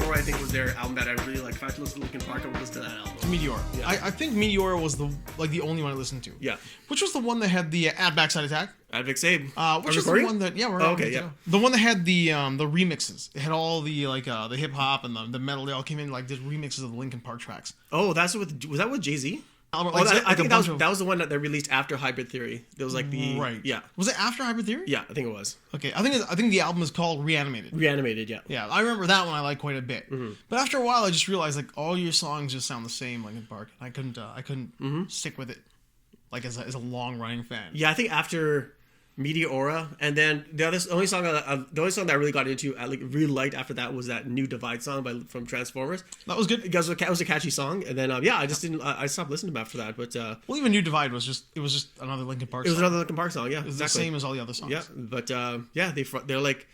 Meteor, I think, was their album that I really like. If I had to listen to Linkin Park, I would listen to that album. Meteor. Yeah. I think Meteor was the only one I listened to. Yeah. Which was the one that had the Add Backside Attack? Advic Sabe. Which was the one that we're okay, yeah. The one that had the remixes. It had all the the hip hop and the metal. They all came in like did remixes of the Linkin Park tracks. Oh, was that with Jay-Z? I think that was the one that they released after Hybrid Theory. There was like the right. Yeah. Was it after Hybrid Theory? Yeah, I think it was. Okay, I think the album is called Reanimated. Reanimated, yeah. Yeah, I remember that one. I liked quite a bit. Mm-hmm. But after a while, I just realized like all your songs just sound the same, Linkin Park. I couldn't stick with it, like as a long running fan. Yeah, I think after Meteora, and then the only song that I really got into, I really liked after that was that New Divide song from Transformers. That was good. Because it was a catchy song, and then I just didn't. I stopped listening to him after that. But even New Divide was just another Linkin Park. It was another Linkin Park song. Yeah, it was the same as all the other songs. Yeah, but they're like,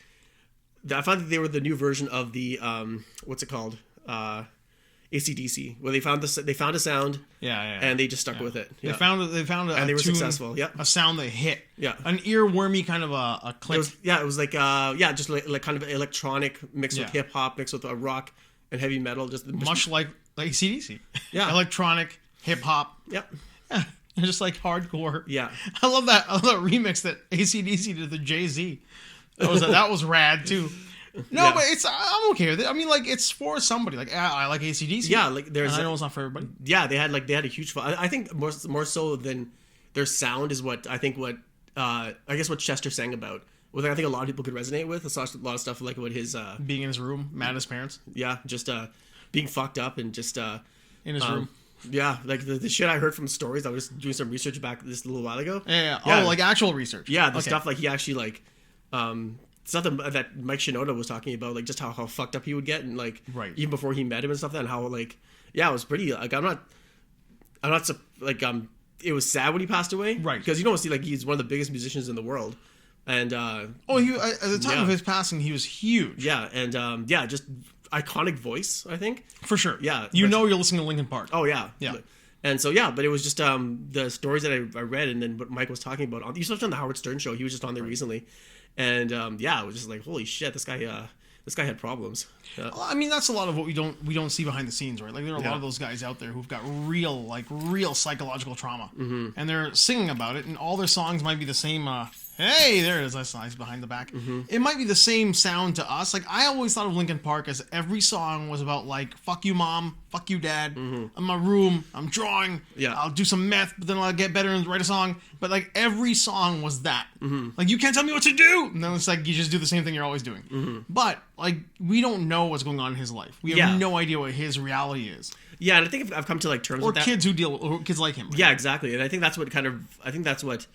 I found that they were the new version of the what's it called? AC/DC, where they found a sound, and they just stuck with it. Yeah. They found and they were successful. Yeah, a sound that hit. Yeah, an earwormy kind of a click. It was like just like kind of electronic mixed with hip hop, mixed with rock and heavy metal, just much like AC/DC. Yeah, electronic hip hop. Yep. Yeah, just like hardcore. Yeah, I love that remix that AC/DC did to Jay-Z. That was rad too. No, but I'm okay with it. I mean, like, it's for somebody. Like, I like AC/DC. Yeah, like I know it's not for everybody. Yeah, they had a huge fun. I think more so than their sound is what Chester sang about. Well, I think a lot of people could resonate with. I saw a lot of stuff like what his being in his room, mad at his parents. Yeah, just being fucked up and just in his room. Yeah, like the shit I heard from stories. I was doing some research back this a little while ago. Yeah. Oh, like actual research. Yeah, the stuff like he actually like stuff that Mike Shinoda was talking about, like just how fucked up he would get, and like even before he met him and stuff, and how like it was pretty like I'm not like it was sad when he passed away, right? Because you don't see like he's one of the biggest musicians in the world, and at the time of his passing he was huge. Yeah, and just iconic voice, I think for sure. Yeah, you're listening to Linkin Park. Oh yeah. And so but it was just the stories that I read, and then what Mike was talking about. You saw on the Howard Stern show. He was just on there recently. And it was just like, holy shit, this guy had problems. Yeah. Well, I mean, that's a lot of what we don't see behind the scenes, right? Like there are a lot of those guys out there who've got real psychological trauma, and they're singing about it, and all their songs might be the same. Hey, there it is. That's nice behind the back. It might be the same sound to us. Like I always thought of Linkin Park as every song was about like fuck you mom, fuck you dad. I'm in my room, I'm drawing. Yeah, I'll do some meth, but then I'll get better and write a song. But like every song was that. Like you can't tell me what to do. And then it's like you just do the same thing you're always doing. But like we don't know what's going on in his life. We have no idea what his reality is. Yeah, and I think I've come to like terms with that. Or kids like him. Right? Yeah, exactly. And I think that's what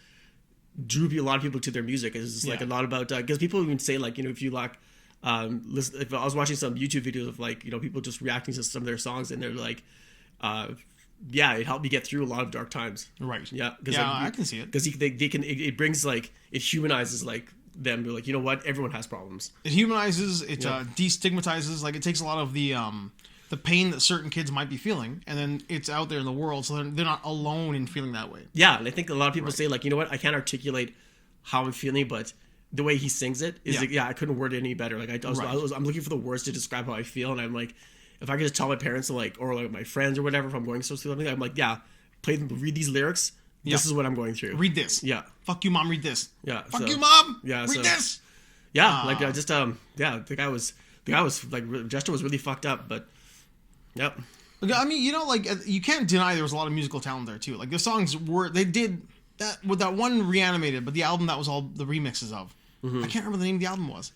drew a lot of people to their music is like a lot about because people even say like if you like if I was watching some YouTube videos of like people just reacting to some of their songs and they're like it helped me get through a lot of dark times. Right. Yeah. I can see it because they can it brings like it humanizes like them. They're like, you know what, everyone has problems. It humanizes. It destigmatizes. Like it takes a lot of the pain that certain kids might be feeling, and then it's out there in the world, so they're not alone in feeling that way. Yeah, and I think a lot of people say, like, you know what, I can't articulate how I'm feeling, but the way he sings it is, like, I couldn't word it any better. Like, I'm looking for the words to describe how I feel, and I'm like, if I could just tell my parents, or like my friends or whatever, if I'm going through something, I'm like, read these lyrics. This is what I'm going through. Read this. Yeah. Fuck you, mom. Read this. Yeah. Fuck you, mom. Yeah. Read this. Yeah. The guy was like, Jester was really fucked up, but. Yep. I mean, you can't deny there was a lot of musical talent there too. Like the songs they did that with that one Reanimated, but the album that was all the remixes of. I can't remember the name of the album was,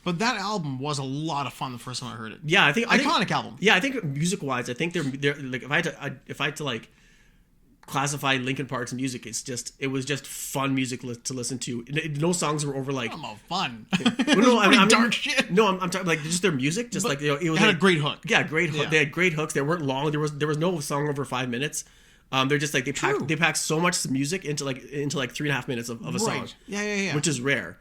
but that album was a lot of fun the first time I heard it. Yeah, I think iconic album. Yeah, I think music wise, I think they're like if I had to like classify Linkin Park's music, it was just fun music to listen to. No songs were over like fun. No, dark shit. No, I'm talking like just their music, just like it was had like, a great hook. Yeah, great hook. Yeah. They had great hooks. They weren't long. There was no song over 5 minutes. They're just like they packed so much music into like 3.5 minutes of a song. Yeah. Which is rare.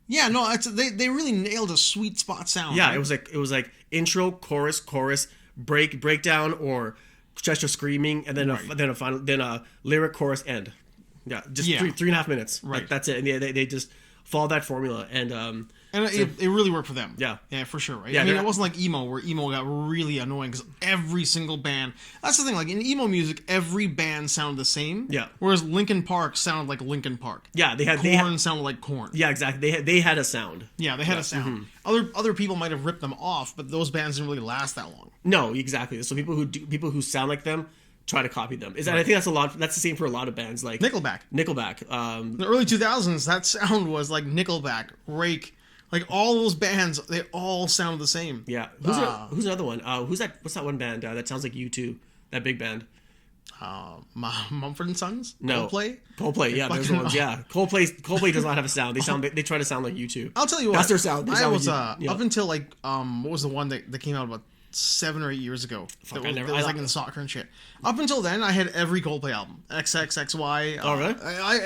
Yeah, no, they really nailed a sweet spot sound. Yeah, right? it was like intro, chorus, breakdown, or Chester screaming, and then a lyric, chorus, end. Yeah, just 3.5 minutes. Right, like, that's it. And they just follow that formula, and And it really worked for them. Yeah. Yeah, for sure, right? Yeah, I mean, it wasn't like emo, where emo got really annoying because every single band... That's the thing, like, in emo music, every band sounded the same. Yeah. Whereas Linkin Park sounded like Linkin Park. Yeah, Korn sounded like Korn. Yeah, exactly. They had a sound. Yeah, they had a sound. Other people might have ripped them off, but those bands didn't really last that long. No, exactly. So people who sound like them try to copy them. I think that's the same for a lot of bands, like Nickelback. In the early 2000s, that sound was like Nickelback, Rake, like all those bands. They all sound the same. Yeah. Who's another one? What's that one band that sounds like U2? That big band. Mumford & Sons? No. Coldplay? Yeah, there's ones. Yeah, Coldplay does not have a sound. They try to sound like U2. I'll tell you what. That's their sound. I was up until like what was the one that came out about 7 or 8 years ago? Fuck, that was like in soccer and shit. Up until then, I had every Coldplay album. XXXY. Oh, really?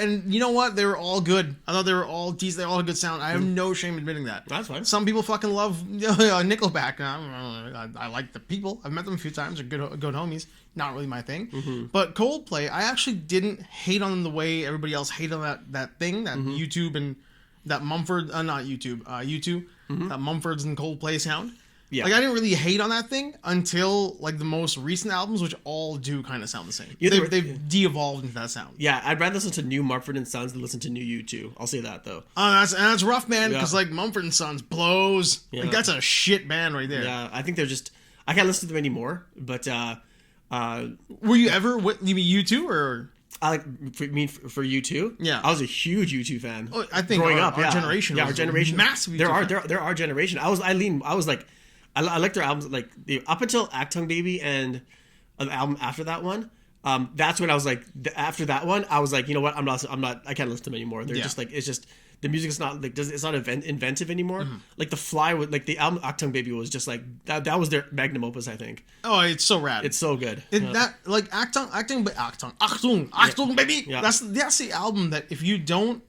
And you know what? They were all good. I thought they were all decent. They all had good sound. I have no shame admitting that. That's fine. Some people fucking love Nickelback. I like the people. I've met them a few times. They're good homies. Not really my thing. But Coldplay, I actually didn't hate on them the way everybody else hated on that thing, that YouTube and that Mumford, not YouTube, U2, that Mumford's and Coldplay sound. Yeah. Like, I didn't really hate on that thing until, like, the most recent albums, which all do kind of sound the same. They've de-evolved into that sound. Yeah, I'd rather listen to new Mumford & Sons than listen to new U2. I'll say that, though. That's rough, man, because, like, Mumford & Sons blows. Yeah. Like, that's a shit band right there. Yeah, I think they're just... I can't listen to them anymore, but... Were you ever... You mean U2, or... For U2? Yeah. I was a huge U2 fan. Oh, I think growing up, our generation. Yeah, our generation. Massive U2 fan. There are generation. I liked their albums, like, up until Achtung Baby and the album after that one. That's when I was like, after that one, I was like, you know what? I'm not, I can't listen to them anymore. They're just like, it's just, the music is not, like, it's not inventive anymore. Like, the album Achtung Baby was just like, that was their magnum opus, I think. Oh, it's so rad. It's so good. That, like, Achtung Baby. Yeah. That's the album that if you don't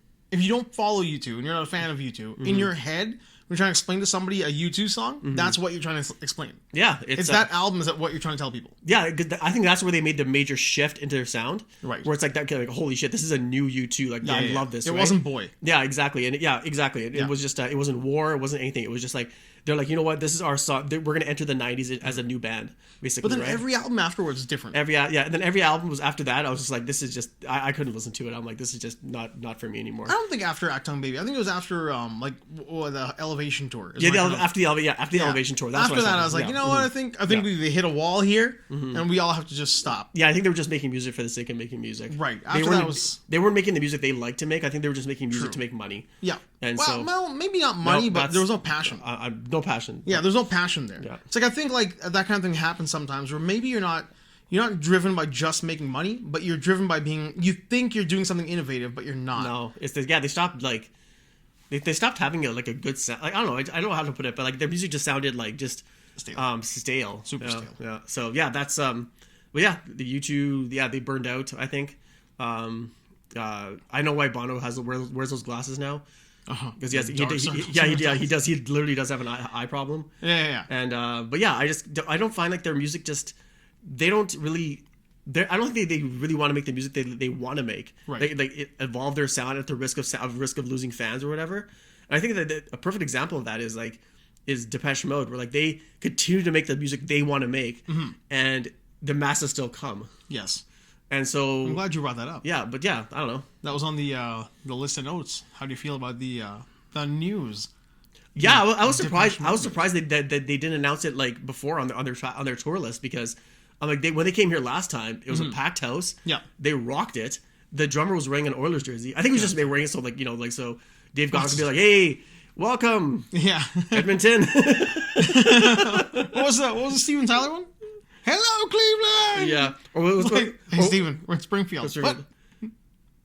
follow U2 and you're not a fan of U2, in your head, when you're trying to explain to somebody a U2 song, that's what you're trying to explain. Yeah. It's that album is that what you're trying to tell people. Yeah, I think that's where they made the major shift into their sound. Right. Where it's like, that, like, holy shit, this is a new U2. Like, I love this. It wasn't Boy. Yeah, exactly. And exactly. It was just, it wasn't War. It wasn't anything. It was just like, they're like, you know what, this is our song. We're going to enter the 90s as a new band, basically. But then every album afterwards is different. And then every album was after that. I was just like, this is just, I couldn't listen to it. I'm like, this is just not for me anymore. I don't think after Achtung Baby. I think it was after the Elevation tour. After the Elevation tour. That's after that, I was like, you know what, I think we hit a wall here, and we all have to just stop. Yeah, I think they were just making music for the sake of making music. Right. They weren't making the music they like to make. I think they were just making music to make money. Yeah. And well, maybe not money, but there was no passion. No passion. Yeah, there's no passion there. Yeah. It's like, I think, like, that kind of thing happens sometimes where maybe you're not driven by just making money, but you're driven by you think you're doing something innovative, but you're not. No, they stopped, like, they stopped having a good sound. Like, I don't know, I don't know how to put it, but, like, their music just sounded like just stale, super stale. Yeah. So yeah, that's the U2. They burned out, I think. I know why Bono wears those glasses now. Because he literally does have an eye problem. Yeah. And but yeah, I don't find like their music just, they don't really, I don't think they really want to make the music they want to make. Right. They evolve their sound at the risk of losing fans or whatever. And I think that a perfect example of that is Depeche Mode, where like they continue to make the music they want to make, and the masses still come. Yes. And so I'm glad you brought that up. Yeah, but yeah, I don't know. That was on the list of notes. How do you feel about the news? Yeah, I was surprised. I was surprised that they didn't announce it like before on their tour list, because when they came here last time, it was a packed house. Yeah, they rocked it. The drummer was wearing an Oilers jersey. I think it was just they were wearing it so so Dave Gahan could be like, "Hey, welcome, Edmonton." What was the Steven Tyler one? Hello, Cleveland! Yeah. Hey, Steven, we're in Springfield. What?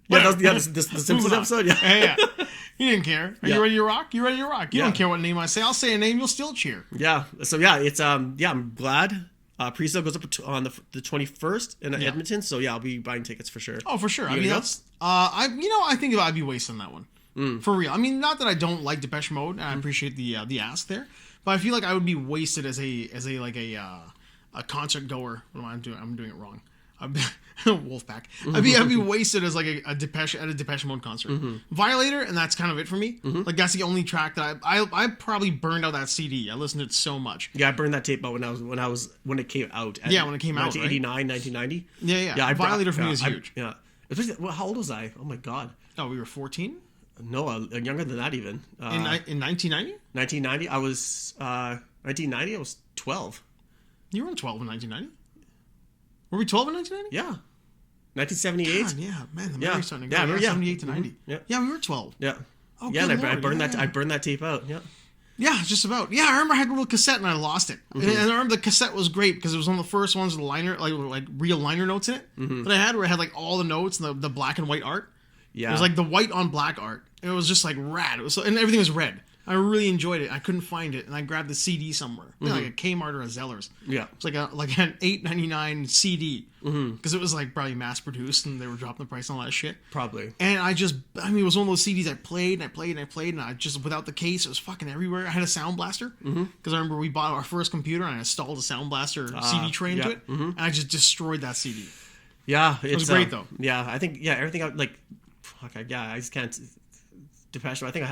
Yeah, the Simpsons episode, yeah. He didn't care. Are you ready to rock? You ready to rock? You don't care what name I say. I'll say a name, you'll still cheer. Yeah. So, yeah, it's, I'm glad. Pre-sale goes up on the 21st in Edmonton, so, yeah, I'll be buying tickets for sure. Oh, for sure. I mean, that's, I think I'd be wasting that one. For real. I mean, not that I don't like Depeche Mode, and I appreciate the ask there, but I feel like I would be wasted as a concert goer. What am I doing? I'm doing it wrong. Wolfpack. I'd be wasted as like a Depeche at a Depeche Mode concert. Violator, and that's kind of it for me. Like that's the only track that I probably burned out that CD. I listened to it so much. Yeah, I burned that tape out when it came out. When it came out, 1989, 1990. Yeah. Violator for me is huge. Yeah. Especially, well, how old was I? Oh my god. Oh, we were 14? No, younger than that even. In 1990? 1990, I was 1990. I was 12. You were 12 in 1990. Were we 12 in 1990? Yeah. 1978. God, yeah, man, the memory's starting to go. Yeah, 78 to 90. Yeah, we were 12. Yeah. Oh, yeah, and Lord, I burned that tape out. Yeah. Yeah, just about. Yeah, I remember I had a little cassette and I lost it. And I remember the cassette was great because it was one of the first ones with the liner, like real liner notes in it that I had, where it had like all the notes and the black and white art. Yeah. It was like the white on black art. It was just like rad. It was and everything was red. I really enjoyed it. I couldn't find it, and I grabbed the CD somewhere, like a Kmart or a Zeller's. Yeah, it's like an $8.99 CD because it was like probably mass produced, and they were dropping the price on all that shit. Probably. And it was one of those CDs I played and I played and I played, and I just without the case, it was fucking everywhere. I had a Sound Blaster because I remember we bought our first computer and I installed a Sound Blaster CD tray into it, and I just destroyed that CD. Yeah, it was great though. Yeah, I think everything I just can't. Depeche. I think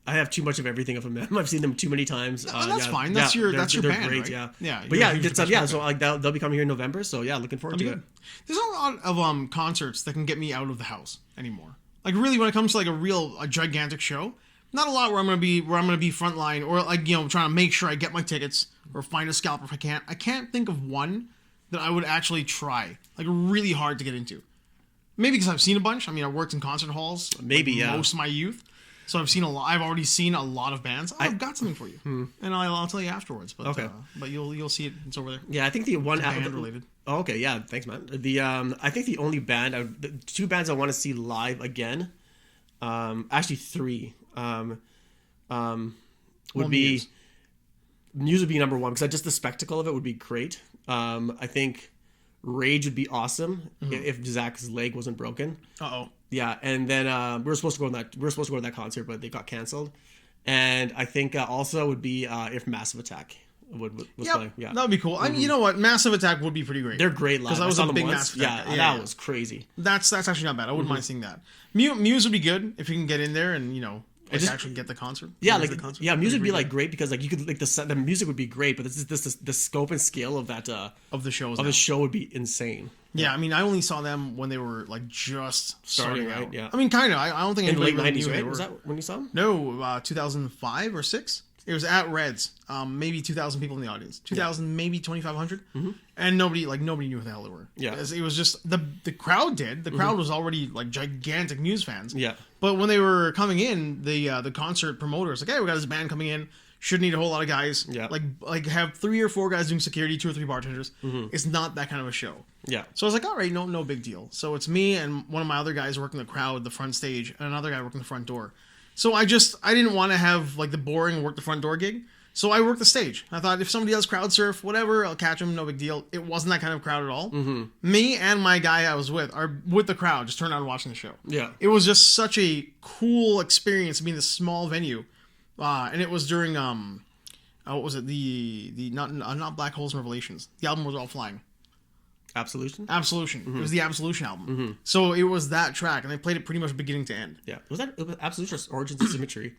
I have too much of everything of them. I've seen them too many times. That's fine. That's your band, great, right? Yeah. Yeah. But so like they'll be coming here in November. So yeah, looking forward to it. There's a lot of concerts that can get me out of the house anymore. Like really, when it comes to like a gigantic show, not a lot where I'm gonna be frontline or like trying to make sure I get my tickets or find a scalper if I can't. I can't think of one that I would actually try like really hard to get into. Maybe because I've seen a bunch. I mean, I worked in concert halls. Most of my youth. So I've already seen a lot of bands. I've got something for you, and I'll tell you afterwards. But okay. But you'll see it. It's over there. Yeah, I think the one band related. Oh, okay, yeah, thanks, man. I think the only the two bands I want to see live again, actually three, would be Muse would be number one because just the spectacle of it would be great. I think Rage would be awesome if Zach's leg wasn't broken. Yeah, and then we were supposed to go to that concert, but they got canceled. And I think also would be if Massive Attack was playing. Yeah, that would be cool. I mean, you know what? Massive Attack would be pretty great. They're great live. Because I was a big Massive Attack. Yeah, that was crazy. That's actually not bad. I wouldn't mind seeing that. Muse would be good if you can get in there and actually get the concert. Yeah, Muse would be like great because like you could like the music would be great, but the scope and scale of that of the show would be insane. Yeah, I mean, I only saw them when they were like just starting out. Yeah, I mean, kind of. I don't think in the late really 90s, right? Was that when you saw them? No, 2005 or 6. It was at Reds. Maybe 2,000 people in the audience. 2,000, maybe 2,500, and nobody knew who the hell they were. Yeah, it was just the crowd did. The crowd was already like gigantic Muse fans. Yeah, but when they were coming in, the concert promoters like, hey, we got this band coming in. Should need a whole lot of guys. Yeah, like have 3 or 4 guys doing security, 2 or 3 bartenders. It's not that kind of a show. Yeah. So I was like, all right, no big deal. So it's me and one of my other guys working the crowd, the front stage, and another guy working the front door. So I didn't want to have like the boring work the front door gig. So I worked the stage. I thought if somebody else crowd surf, whatever, I'll catch them, no big deal. It wasn't that kind of crowd at all. Me and my guy I was with are with the crowd, just turned out watching the show. Yeah. It was just such a cool experience being in this small venue. And it was during what was it? The not Black Holes and Revelations. The album was All Flying. Absolution? It was the Absolution album. So it was that track, and they played it pretty much beginning to end. Yeah. Was that Absolution or Origins of Symmetry?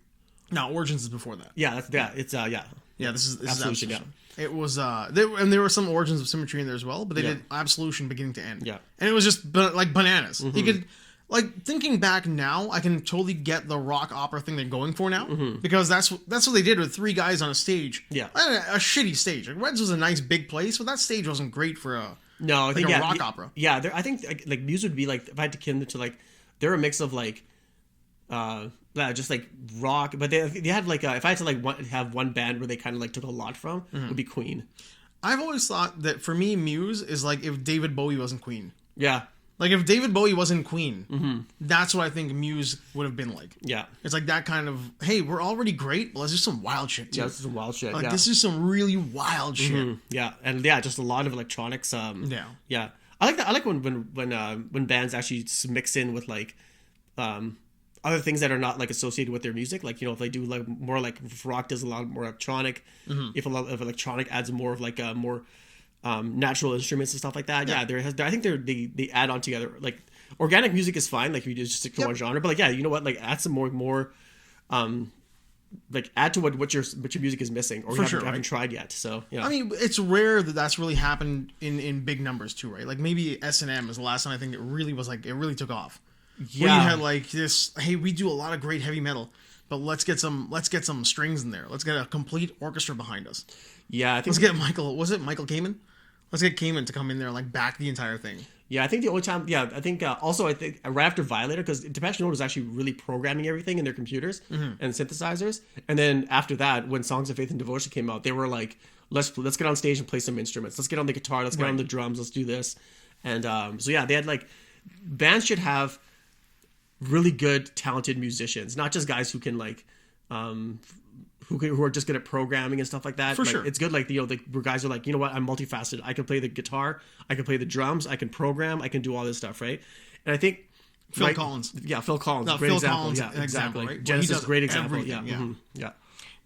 No, Origins is before that. Yeah, it's Yeah, this is Absolution. Yeah. It was there were some Origins of Symmetry in there as well, but they did Absolution beginning to end. Yeah. And it was just like bananas. You could like thinking back now, I can totally get the rock opera thing they're going for now because that's what they did with 3 guys on a stage. Yeah, a shitty stage. Like Reds was a nice big place, but that stage wasn't great for a rock opera. Yeah, I think like Muse would be like if I had to kin them to like they're a mix of like just like rock, but they had like if I had to like have one band where they kind of like took a lot from would be Queen. I've always thought that for me Muse is like if David Bowie wasn't Queen. Yeah. Like, if David Bowie wasn't Queen, that's what I think Muse would have been like. Yeah. It's like that kind of, hey, we're already great, but let's do some wild shit, too. Yeah, this is some wild shit, like, this is some really wild shit. Yeah, and just a lot of electronics. Yeah. I like that. I like when bands actually mix in with, like, other things that are not, like, associated with their music. Like, if they do, like, more, like, if rock does a lot more electronic. If electronic adds more of, like, a more... natural instruments and stuff like that. Yeah, I think they add on together. Like organic music is fine, like if you just stick to one genre. But like you know what, like add some more like add to what your music is missing or haven't tried yet. So yeah, I mean, it's rare that that's really happened in big numbers too, right? Like maybe S&M is the last time I think it really was like it really took off. Yeah, where you had like this. Hey, we do a lot of great heavy metal, but let's get some strings in there. Let's get a complete orchestra behind us. Yeah, I think let's get Michael. Was it Michael Kamen? Let's get Kamen to come in there and like back the entire thing. Yeah, I think the only time. Yeah, I think also I think right after Violator, because Depeche Mode was actually really programming everything in their computers and synthesizers, and then after that, when Songs of Faith and Devotion came out, they were like, let's get on stage and play some instruments. Let's get on the guitar. Let's get on the drums. Let's do this. And so yeah, they had like bands should have really good, talented musicians, not just guys who can like. Who are just good at programming and stuff like that. For sure. It's good, like, you know, where guys are like, you know what, I'm multifaceted. I can play the guitar, I can play the drums, I can program, I can do all this stuff, right? And I think... Phil Collins. Yeah, Phil Collins. No, great Phil example. Collins, yeah, exactly. Right? Genesis, great example. Yeah. Mm-hmm. Yeah.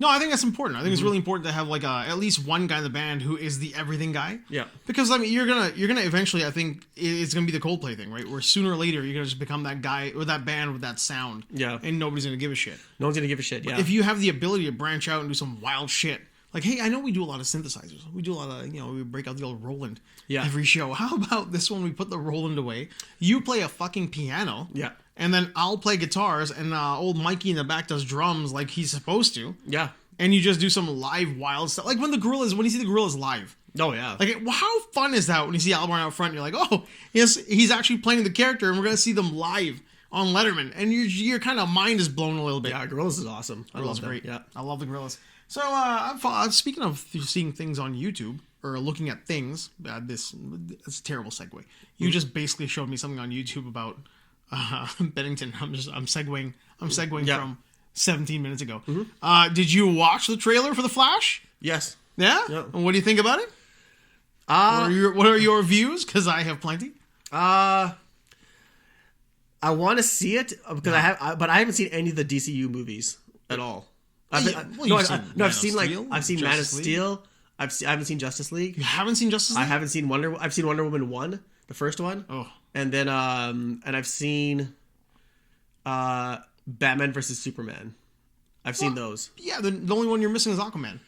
No, I think that's important. I think it's really important to have like at least one guy in the band who is the everything guy. Yeah. Because I mean, you're gonna eventually. I think it's gonna be the Coldplay thing, right? Where sooner or later you're gonna just become that guy or that band with that sound. Yeah. And nobody's gonna give a shit. No one's gonna give a shit. Yeah. But if you have the ability to branch out and do some wild shit, like, hey, I know we do a lot of synthesizers. We do a lot of, we break out the old Roland. Yeah. Every show. How about this one? We put the Roland away. You play a fucking piano. Yeah. And then I'll play guitars, and old Mikey in the back does drums like he's supposed to. Yeah. And you just do some live wild stuff. Like when you see the Gorillas live. Oh, yeah. Like, how fun is that when you see Albarn out front? You're like, oh, yes, he's actually playing the character, and we're going to see them live on Letterman. And your kind of mind is blown a little bit. Yeah, Gorillas is awesome. I love great. Yeah. I love the Gorillas. So, speaking of seeing things on YouTube, or looking at things, it's a terrible segue. You just basically showed me something on YouTube about Bennington. I'm segueing from 17 minutes ago. Mm-hmm. Did you watch the trailer for The Flash? Yes. Yeah? And what do you think about it? What are your views? Because I have plenty. I want to see it because but I haven't seen any of the DCU movies at all. I've seen Man of Steel. I haven't seen Justice League. You haven't seen Justice League? I've seen Wonder Woman 1, the first one. Oh. And then and I've seen Batman versus Superman. I've seen those. Yeah, the only one you're missing is Aquaman.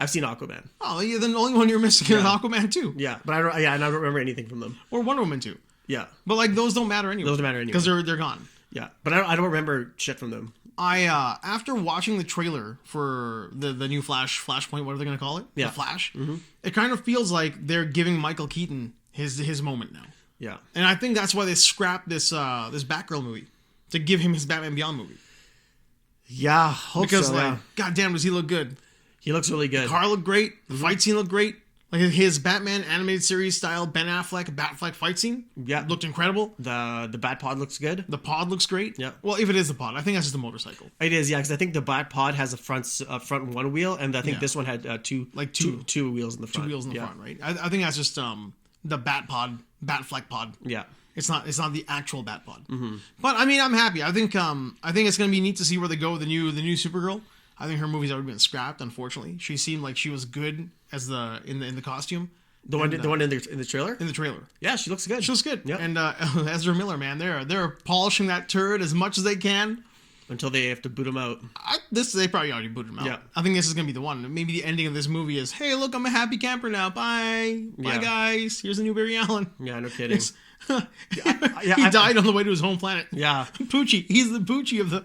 I've seen Aquaman. Oh, yeah, then the only one you're missing is Aquaman 2. Yeah, but I don't remember anything from them. Or Wonder Woman 2. Yeah. But like those don't matter anyway. Those don't matter anyway. Because they're gone. Yeah, but I don't remember shit from them. After watching the trailer for the new Flashpoint, what are they going to call it? Yeah. The Flash. Mm-hmm. It kind of feels like they're giving Michael Keaton his moment now. Yeah. And I think that's why they scrapped this Batgirl movie to give him his Batman Beyond movie. Yeah, because goddamn, does he look good? He looks really good. The car looked great. The fight scene looked great. Like his Batman animated series style Ben Affleck Batfleck fight scene. Yeah, looked incredible. The Bat Pod looks good. The pod looks great. Yeah. Well, if it is the pod, I think that's just a motorcycle. It is, yeah, because I think the Bat Pod has a front one wheel, and I think this one had two wheels in the front. Two wheels in the front, right? I think that's just the Bat Pod, Batfleck pod. Yeah. It's not the actual Bat Pod. Mm-hmm. But I mean, I'm happy. I think it's gonna be neat to see where they go with the new Supergirl. I think her movie's already been scrapped, unfortunately. She seemed like she was good as in the costume. The one in the trailer? In the trailer. Yeah, she looks good. She looks good. Yep. And Ezra Miller, man, they're polishing that turd as much as they can. Until they have to boot him out. They probably already booted him out. Yeah. I think this is going to be the one. Maybe the ending of this movie is, hey, look, I'm a happy camper now. Bye. Bye, guys. Here's a new Barry Allen. Yeah, no kidding. He died on the way to his home planet. Yeah. Poochie. He's the Poochie of the...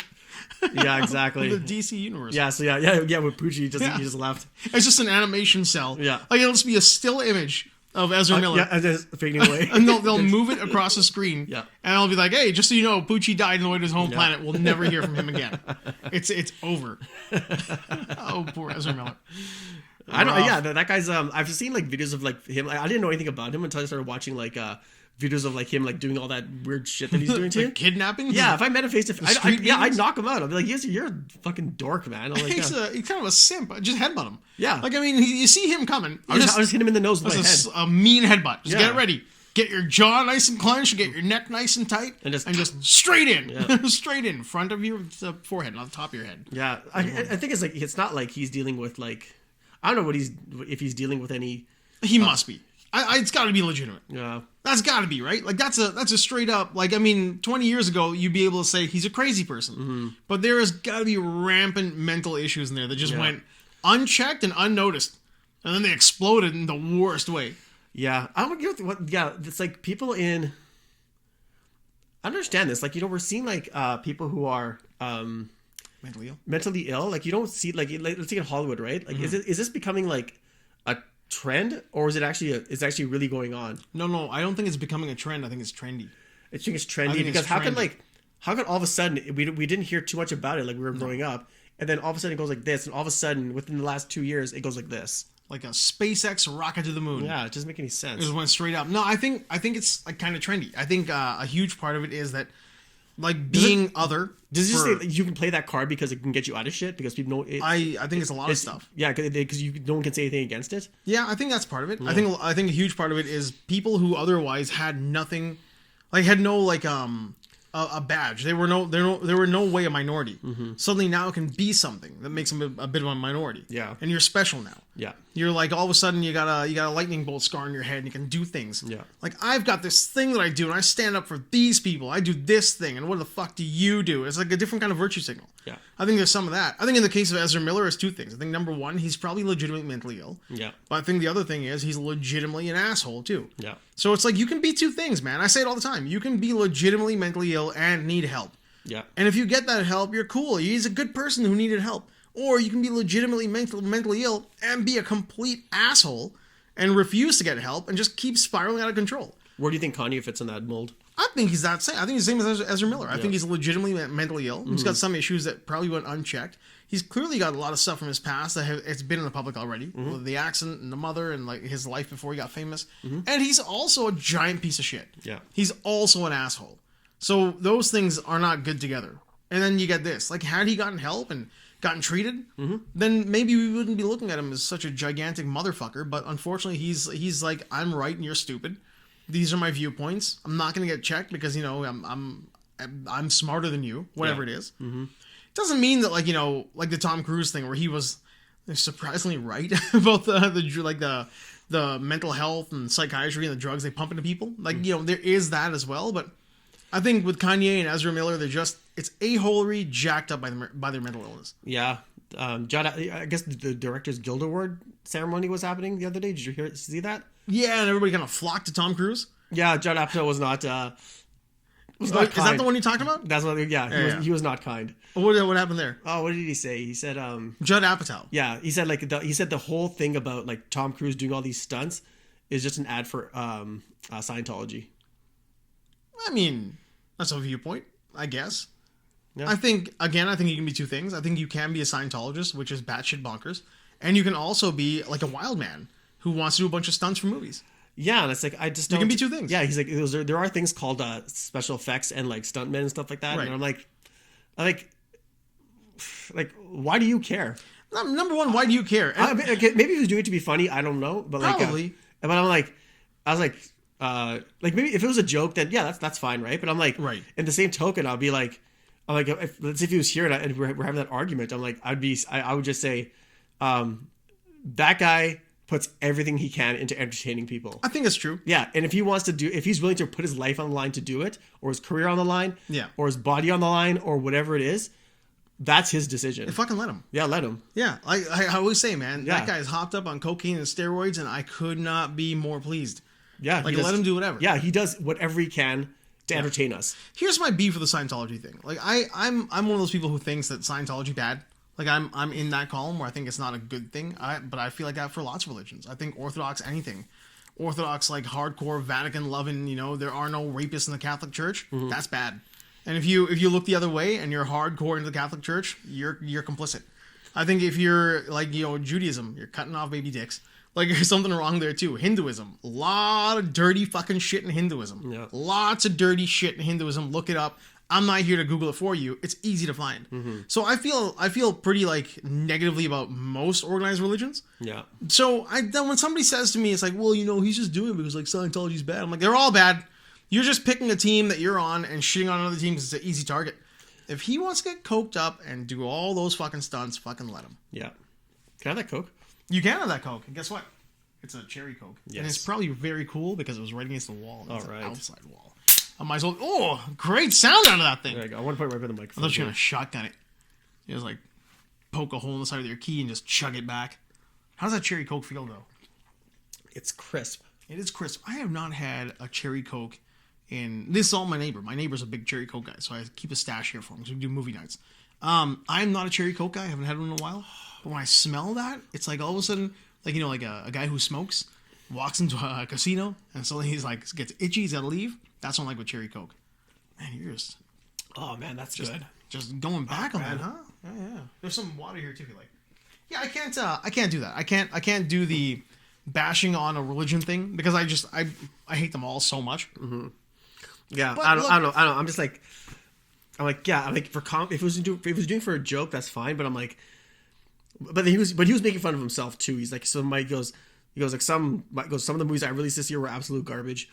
Yeah, exactly. The DC universe. Yeah, so with Poochie, he just left. It's just an animation cell. Yeah. Like, it'll just be a still image of Ezra Miller. Yeah, and just fading away. And they'll move it across the screen. Yeah. And I'll be like, hey, just so you know, Poochie died on the way to his home planet. We'll never hear from him again. It's over. Oh, poor Ezra Miller. I don't. Yeah, that guy's. I've seen like videos of like him. I didn't know anything about him until I started watching like videos of like him like doing all that weird shit that he's doing too. Like kidnapping. Yeah, if I met him face to face, I'd knock him out. I'd be like, you're a fucking dork, man. I'm like, he's kind of a simp. Just headbutt him. Yeah. Like, I mean, you see him coming. I'll just hit him in the nose with my head. A mean headbutt. Just get ready. Get your jaw nice and clenched. Get your neck nice and tight. And just straight in. Yeah. Straight in front of your forehead, not the top of your head. Yeah. I think it's like, it's not like he's dealing with like, I don't know if he's dealing with any. He must be. It's got to be legitimate. Yeah. That's got to be, right? Like, that's a straight up, like, I mean, 20 years ago, you'd be able to say he's a crazy person. Mm-hmm. But there has got to be rampant mental issues in there that just went unchecked and unnoticed. And then they exploded in the worst way. Yeah. I don't get what, yeah, it's like people in, I understand this. Like, you know, we're seeing, like, people who are, mentally ill. Like, you don't see, like let's say in Hollywood, right? Like, is this becoming, like, a trend, or is it actually it's actually really going on? No, I don't think it's becoming a trend. I think it's trendy. I think it's trendy because how can all of a sudden we didn't hear too much about it like we were growing up, and then all of a sudden it goes like this, and all of a sudden within the last 2 years it goes like this, like a SpaceX rocket to the moon. Yeah, it doesn't make any sense. It just went straight up. No, I think it's like kind of trendy. I think a huge part of it is that, like, being other. Does it just say that you can play that card because it can get you out of shit? Because people know it. I think it's a lot of stuff. Yeah, because no one can say anything against it. Yeah, I think that's part of it. Yeah. I think a huge part of it is people who otherwise had nothing, like had no like a badge. They were no way a minority. Mm-hmm. Suddenly now can be something that makes them a bit of a minority. Yeah, and you're special now. Yeah, you're like all of a sudden you got a lightning bolt scar on your head and you can do things. Yeah, like I've got this thing that I do and I stand up for these people. I do this thing, and what the fuck do you do? It's like a different kind of virtue signal. Yeah, I think there's some of that. I think in the case of Ezra Miller, it's two things. I think number one, he's probably legitimately mentally ill. Yeah, but I think the other thing is he's legitimately an asshole too. Yeah. So it's like you can be two things, man. I say it all the time. You can be legitimately mentally ill and need help. Yeah. And if you get that help, you're cool. He's a good person who needed help. Or you can be legitimately mentally ill and be a complete asshole and refuse to get help and just keep spiraling out of control. Where do you think Kanye fits in that mold? I think he's that same. I think he's the same as Ezra Miller. I think he's legitimately mentally ill. He's got some issues that probably went unchecked. He's clearly got a lot of stuff from his past that it's been in the public already. With the accident and the mother and like his life before he got famous. And he's also a giant piece of shit. Yeah. He's also an asshole. So those things are not good together. And then you get this. Like, had he gotten help and gotten treated, then maybe we wouldn't be looking at him as such a gigantic motherfucker. But unfortunately, he's like, I'm right and you're stupid. These are my viewpoints. I'm not going to get checked because, you know, I'm smarter than you, whatever it is. It doesn't mean that, like, you know, like the Tom Cruise thing where he was surprisingly right about the mental health and psychiatry and the drugs they pump into people. Like, you know, there is that as well. But I think with Kanye and Ezra Miller, it's a-holery jacked up by their mental illness. Yeah. Judd, I guess the Directors Guild Award ceremony was happening the other day. Did you see that? Yeah, and everybody kind of flocked to Tom Cruise. Yeah, Judd Apatow was not kind. Is that the one you're talking about? That's what. Yeah, he was not kind. What happened there? Oh, what did he say? He said, Judd Apatow. Yeah, he said the whole thing about like Tom Cruise doing all these stunts is just an ad for Scientology. I mean, that's a viewpoint, I guess. Yeah. I think you can be two things. I think you can be a Scientologist, which is batshit bonkers, and you can also be like a wild man who wants to do a bunch of stunts for movies. Yeah, and it's like I just don't. You can be two things. Yeah, he's like there are things called special effects and like stuntmen and stuff like that, right. And I'm like, why do you care? Number one, why do you care? Maybe he was doing it to be funny. I don't know, but like probably. But I was like maybe if it was a joke, then yeah, that's fine, right? But I'm like, right. In the same token, I'm like, let's say if he was here and we're having that argument, I'm like, I would just say, that guy puts everything he can into entertaining people. I think it's true. Yeah, and if he's willing to put his life on the line to do it, or his career on the line, yeah, or his body on the line, or whatever it is, that's his decision. Fucking let him. Yeah, let him. Yeah, I always say, man, that guy is hopped up on cocaine and steroids, and I could not be more pleased. Yeah, let him do whatever. Yeah, he does whatever he can to entertain us. Here's my beef with the Scientology thing. Like, I'm one of those people who thinks that Scientology bad. Like, I'm in that column where I think it's not a good thing. But I feel like that for lots of religions. I think Orthodox, like hardcore Vatican loving, you know, there are no rapists in the Catholic Church. Mm-hmm. That's bad. And if you look the other way and you're hardcore into the Catholic Church, you're complicit. I think if you're like, you know, Judaism, you're cutting off baby dicks. Like, there's something wrong there too. Hinduism, a lot of dirty fucking shit in Hinduism. Yeah. Lots of dirty shit in Hinduism. Look it up. I'm not here to Google it for you. It's easy to find. Mm-hmm. So I feel pretty like negatively about most organized religions. Yeah. So then when somebody says to me, it's like, well, you know, he's just doing it because like Scientology's bad. I'm like, they're all bad. You're just picking a team that you're on and shitting on another team because it's an easy target. If he wants to get coked up and do all those fucking stunts, fucking let him. Yeah. Can I have that Coke? You can have that Coke. And guess what? It's a cherry Coke. Yes. And it's probably very cool because it was right against the wall. It's All right. an outside wall. I might as well... Oh, great sound out of that thing. There you go. I want to put it right by the I microphone. thought you were going to shotgun it. You just like poke a hole in the side of your key and just chug it back. How does that cherry Coke feel, though? It's crisp. It is crisp. I have not had a cherry Coke in... This is all my neighbor. My neighbor's a big cherry Coke guy, so I keep a stash here for him because we do movie nights. I'm not a cherry Coke guy. I haven't had one in a while. But when I smell that, it's like all of a sudden, like, you know, like a guy who smokes walks into a casino and suddenly he's like, gets itchy, he's got to leave. That's what I like with cherry Coke. Man, you're just... Oh, man, that's good. Just going back on that, huh? Yeah. There's some water here, too, if you like. Yeah, I can't do that. I can't do the bashing on a religion thing because I hate them all so much. Mm-hmm. Yeah, But I don't know. I'm just like, if he was doing for a joke, that's fine. But I'm like, but he was making fun of himself too. He's like, so Mike goes like some of the movies I released this year were absolute garbage.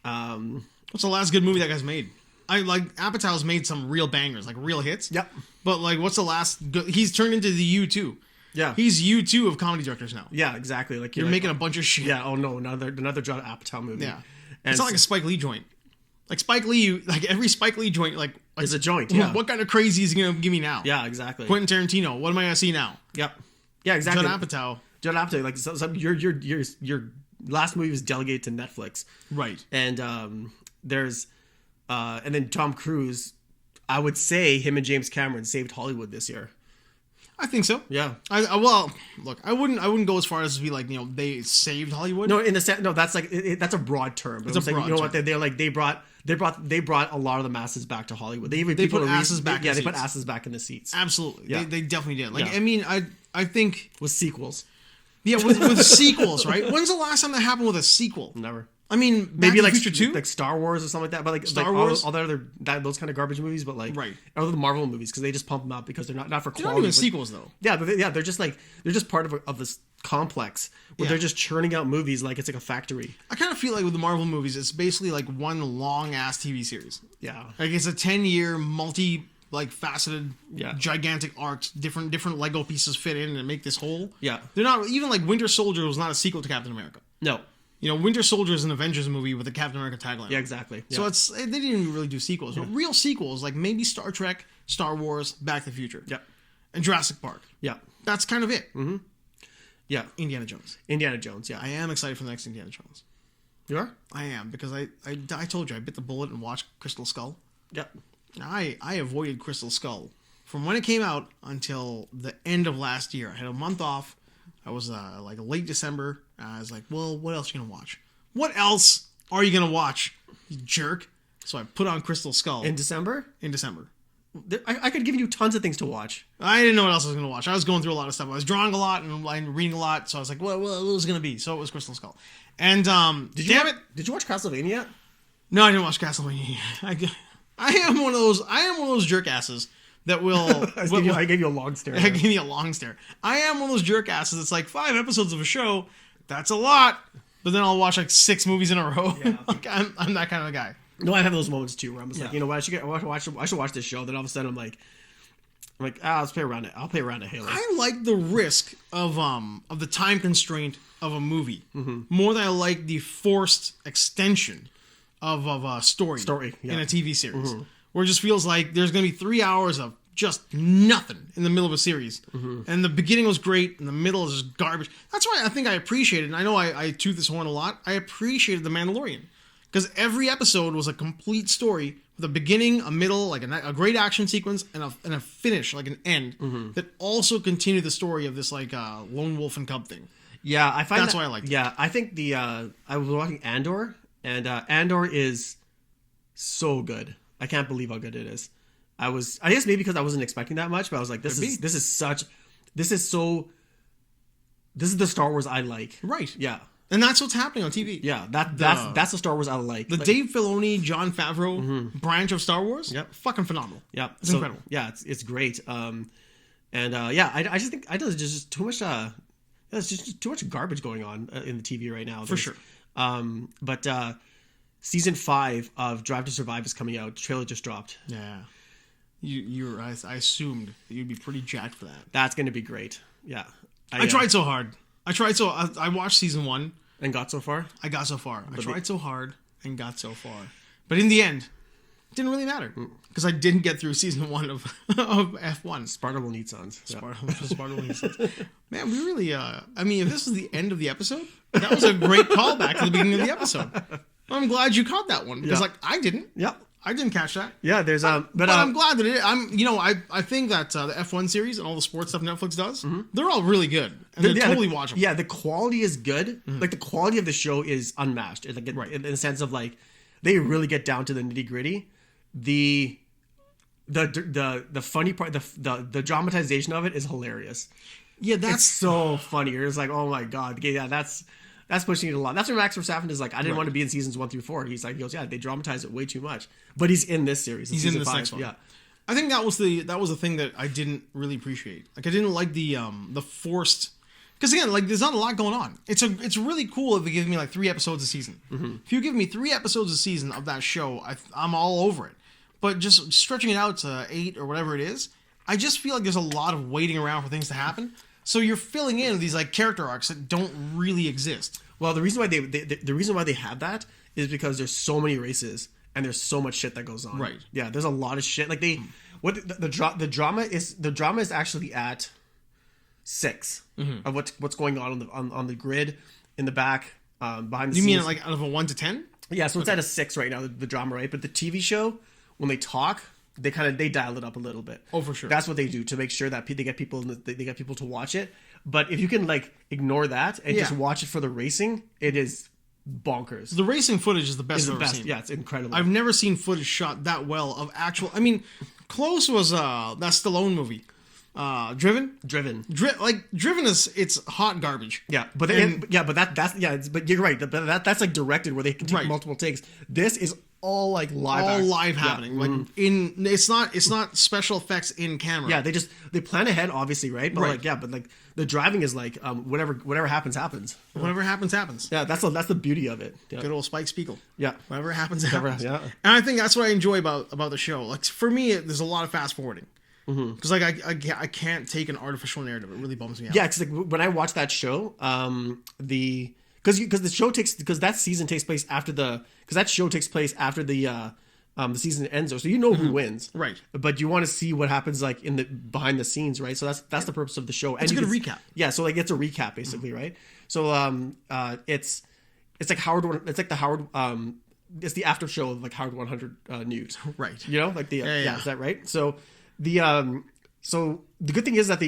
What's the last good movie that guy's made? I like Apatow's made some real bangers, like real hits. Yep. But like, what's the last good? He's turned into the U2. Yeah. He's U2 of comedy directors now. Yeah, exactly. Like You're making a bunch of shit. Yeah. Oh no, another John Apatow movie. Yeah. And It's not like a Spike Lee joint. Like Spike Lee, like every Spike Lee joint, like it's a joint. Yeah. What kind of crazy is he gonna give me now? Yeah, exactly. Quentin Tarantino. What am I gonna see now? Yep. Yeah, exactly. John Apatow. Like your last movie was delegated to Netflix. Right. And there's and then Tom Cruise. I would say him and James Cameron saved Hollywood this year. I think so. Yeah. Well, look, I wouldn't go as far as to be like, you know, they saved Hollywood. No, in the sense, no, that's like that's a broad term. But It's a broad you know term. what? They're like they brought a lot of the masses back to Hollywood. They put asses back. Yeah, in the they put seats. asses back in the seats. Absolutely. Yeah. They definitely did. Like, Yeah. I mean, I think With sequels. yeah, with sequels, right? When's the last time that happened with a sequel? Never. I mean, Maybe like Future 2? like Star Wars or something like that, but like Star like Wars? all the other those kind of garbage movies, but like Right. or the Marvel movies because they just pump them out because they're not for They're quality. not even but- sequels though. Yeah, they're just part of this complex where Yeah. they're just churning out movies like it's like a factory. I kind of feel like with the Marvel movies, it's basically like one long ass TV series. Yeah. Like it's a 10-year like faceted, Yeah. gigantic arcs. Different Lego pieces fit in and make this whole. Yeah. They're not even like Winter Soldier was not a sequel to Captain America. No. You know, Winter Soldier is an Avengers movie with a Captain America tagline. Yeah, exactly. So Yeah. they didn't even really do sequels. But real sequels, like maybe Star Trek, Star Wars, Back to the Future. Yeah. And Jurassic Park. Yeah. That's kind of it. Yeah. Indiana Jones. Indiana Jones, yeah. I am excited for the next Indiana Jones. You are? I am, because I told you, I bit the bullet and watched Crystal Skull. Yeah. I avoided Crystal Skull from when it came out until the end of last year. I had a month off. I was like late December. I was like, well, what else are you going to watch? What else are you going to watch, you jerk? So I put on Crystal Skull In December? in December. I could give you tons of things to watch. I didn't know what else I was going to watch. I was going through a lot of stuff. I was drawing a lot and reading a lot. So I was like, what was it going to be? So it was Crystal Skull. And Did you watch Castlevania yet? No, I didn't watch Castlevania. I am one of those jerk asses that will. I gave you a long stare. I gave you a long stare. I am one of those jerk asses that's like 5 episodes of a show. That's a lot. But then I'll watch like 6 movies in a row. Yeah. Like, I'm that kind of a guy. No, I have those moments too where I'm just Yeah. like, you know what, I should watch this show. Then all of a sudden I'm like, let's play around it. I'll play around a Halo. I like the risk of the time constraint of a movie more than I like the forced extension of a story Yeah. in a TV series, where it just feels like there's going to be 3 hours of just nothing in the middle of a series, and the beginning was great, and the middle is just garbage. That's why I think I appreciated, and I know I toot this horn a lot, I appreciated The Mandalorian, because every episode was a complete story with a beginning, a middle, like a great action sequence, and a finish, like an end that also continued the story of this like lone wolf and cub thing. Yeah, I find That's why I liked it. Yeah, I think I was watching Andor, and Andor is so good. I can't believe how good it is. I guess maybe because I wasn't expecting that much, but I was like, this is the Star Wars I like. Right. Yeah. And that's what's happening on TV. Yeah, that's the Star Wars I like. The Dave Filoni, Jon Favreau branch of Star Wars, Yep. fucking phenomenal. Yeah, It's incredible. Yeah, it's great. I just think there's just too much. There's just too much garbage going on in the TV right now. For sure. But season 5 of Drive to Survive is coming out. The trailer just dropped. Yeah. I assumed that you'd be pretty jacked for that. That's going to be great. Yeah. I tried so hard. I tried I watched season 1 and got so far. I got so far. I tried so hard and got so far, but in the end, it didn't really matter because I didn't get through season 1 of F1. Sparta will need sons. Sparta will need sons. Man, we really. I mean, if this was the end of the episode, that was a great callback to the beginning of the episode. I'm glad you caught that one because, I didn't. Yeah. I didn't catch that. Yeah, there's but I'm glad that I think that the F1 series and all the sports stuff Netflix does, they're all really good and they're totally watchable. Yeah, the quality is good. Like the quality of the show is unmatched. Like in the sense of like they really get down to the nitty gritty. The funny part, the dramatization of it is hilarious. Yeah, it's so funny. It's like, oh my god, yeah, that's pushing it a lot. That's where Max Verstappen is like, I didn't want to be in seasons 1 through 4. He goes, yeah, they dramatize it way too much. But he's in this series. He's in this next one. Yeah. I think that was the thing that I didn't really appreciate. Like I didn't like the forced, because again, like there's not a lot going on. It's really cool if they give me like 3 episodes a season. If you give me 3 episodes a season of that show, I'm all over it. But just stretching it out to 8 or whatever it is, I just feel like there's a lot of waiting around for things to happen. So you're filling in these like character arcs that don't really exist. Well, the reason why the reason why they have that is because there's so many races and there's so much shit that goes on. Right. Yeah, there's a lot of shit. Like the drama is actually at 6 of what's going on the grid in the back behind the scenes. You mean like out of a 1 to 10? Yeah, so it's at a 6 right now, the drama, right? But the TV show, when they talk, they dial it up a little bit. Oh, for sure. That's what they do to make sure that they get people to watch it. But if you can like ignore that and just watch it for the racing, it is bonkers. The racing footage is the best I've ever seen. Yeah, it's incredible. I've never seen footage shot that well of actual. I mean, close was that Stallone movie, Driven. Driven is it's hot garbage. Yeah, but but you're right. That's like directed where they can take multiple takes. This is all like live happening. Like it's not special effects in camera. Yeah, they plan ahead, obviously, right? But but the driving is like whatever happens. Whatever happens. Yeah, that's the beauty of it. Yeah. Good old Spike Spiegel. Yeah, whatever happens. Yeah, and I think that's what I enjoy about the show. Like for me, there's a lot of fast forwarding. Because like I can't take an artificial narrative. It really bums me out. Yeah, because like when I watch that show, because that season takes place after the season ends, so you know who wins, right? But you want to see what happens like in the behind the scenes, right? So that's the purpose of the show. It's a good recap. Yeah, so like it's a recap basically, right? So it's like Howard. It's like the Howard. It's the after show of like Howard 100 News, right? You know, like the is that right? So the good thing is that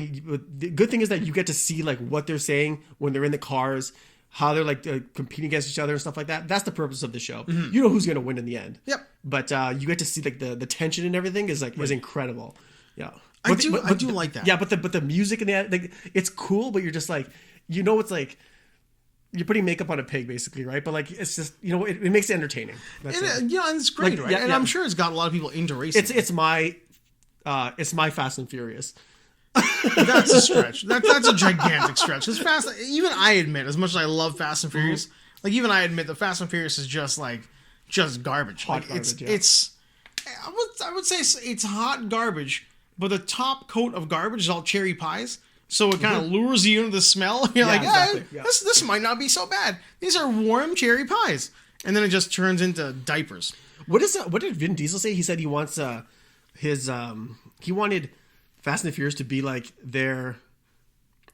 you get to see like what they're saying when they're in the cars, how they're like competing against each other and stuff like that. That's the purpose of the show. You know who's going to win in the end. Yep. But you get to see like the tension and everything is like is incredible. Yeah. I do like that. Yeah, but the music and like it's cool, but you're just like, you know, it's like you're putting makeup on a pig basically, right? But like it's just, you know, it makes it entertaining. And it's great, like, right? And I'm sure it's got a lot of people into racing. It's my Fast and Furious. That's a stretch. That's a gigantic stretch. It's fast. Even I admit, as much as I love Fast and Furious, like even I admit that Fast and Furious is just garbage. Hot garbage. It's I would say it's hot garbage, but the top coat of garbage is all cherry pies. So it kind of lures you into the smell. You're like, exactly. This might not be so bad. These are warm cherry pies, and then it just turns into diapers. What did Vin Diesel say? He said he wants he wanted Fast and the Furious to be like their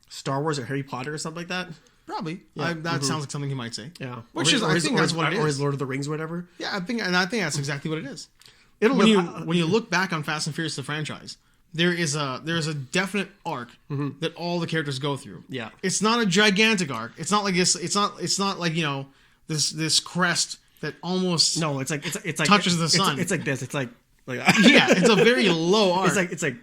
Star Wars or Harry Potter or something like that. Probably. Yeah. That sounds like something he might say. Yeah. I think that's what it is. Or his Lord of the Rings or whatever. Yeah, I think that's exactly what it is. When you look back on Fast and Furious the franchise, there's a definite arc that all the characters go through. Yeah. It's not a gigantic arc. It's not like this. It's not like, you know, this crest that almost it's like touches the sun. It's like this. It's like yeah, it's a very low arc. It's like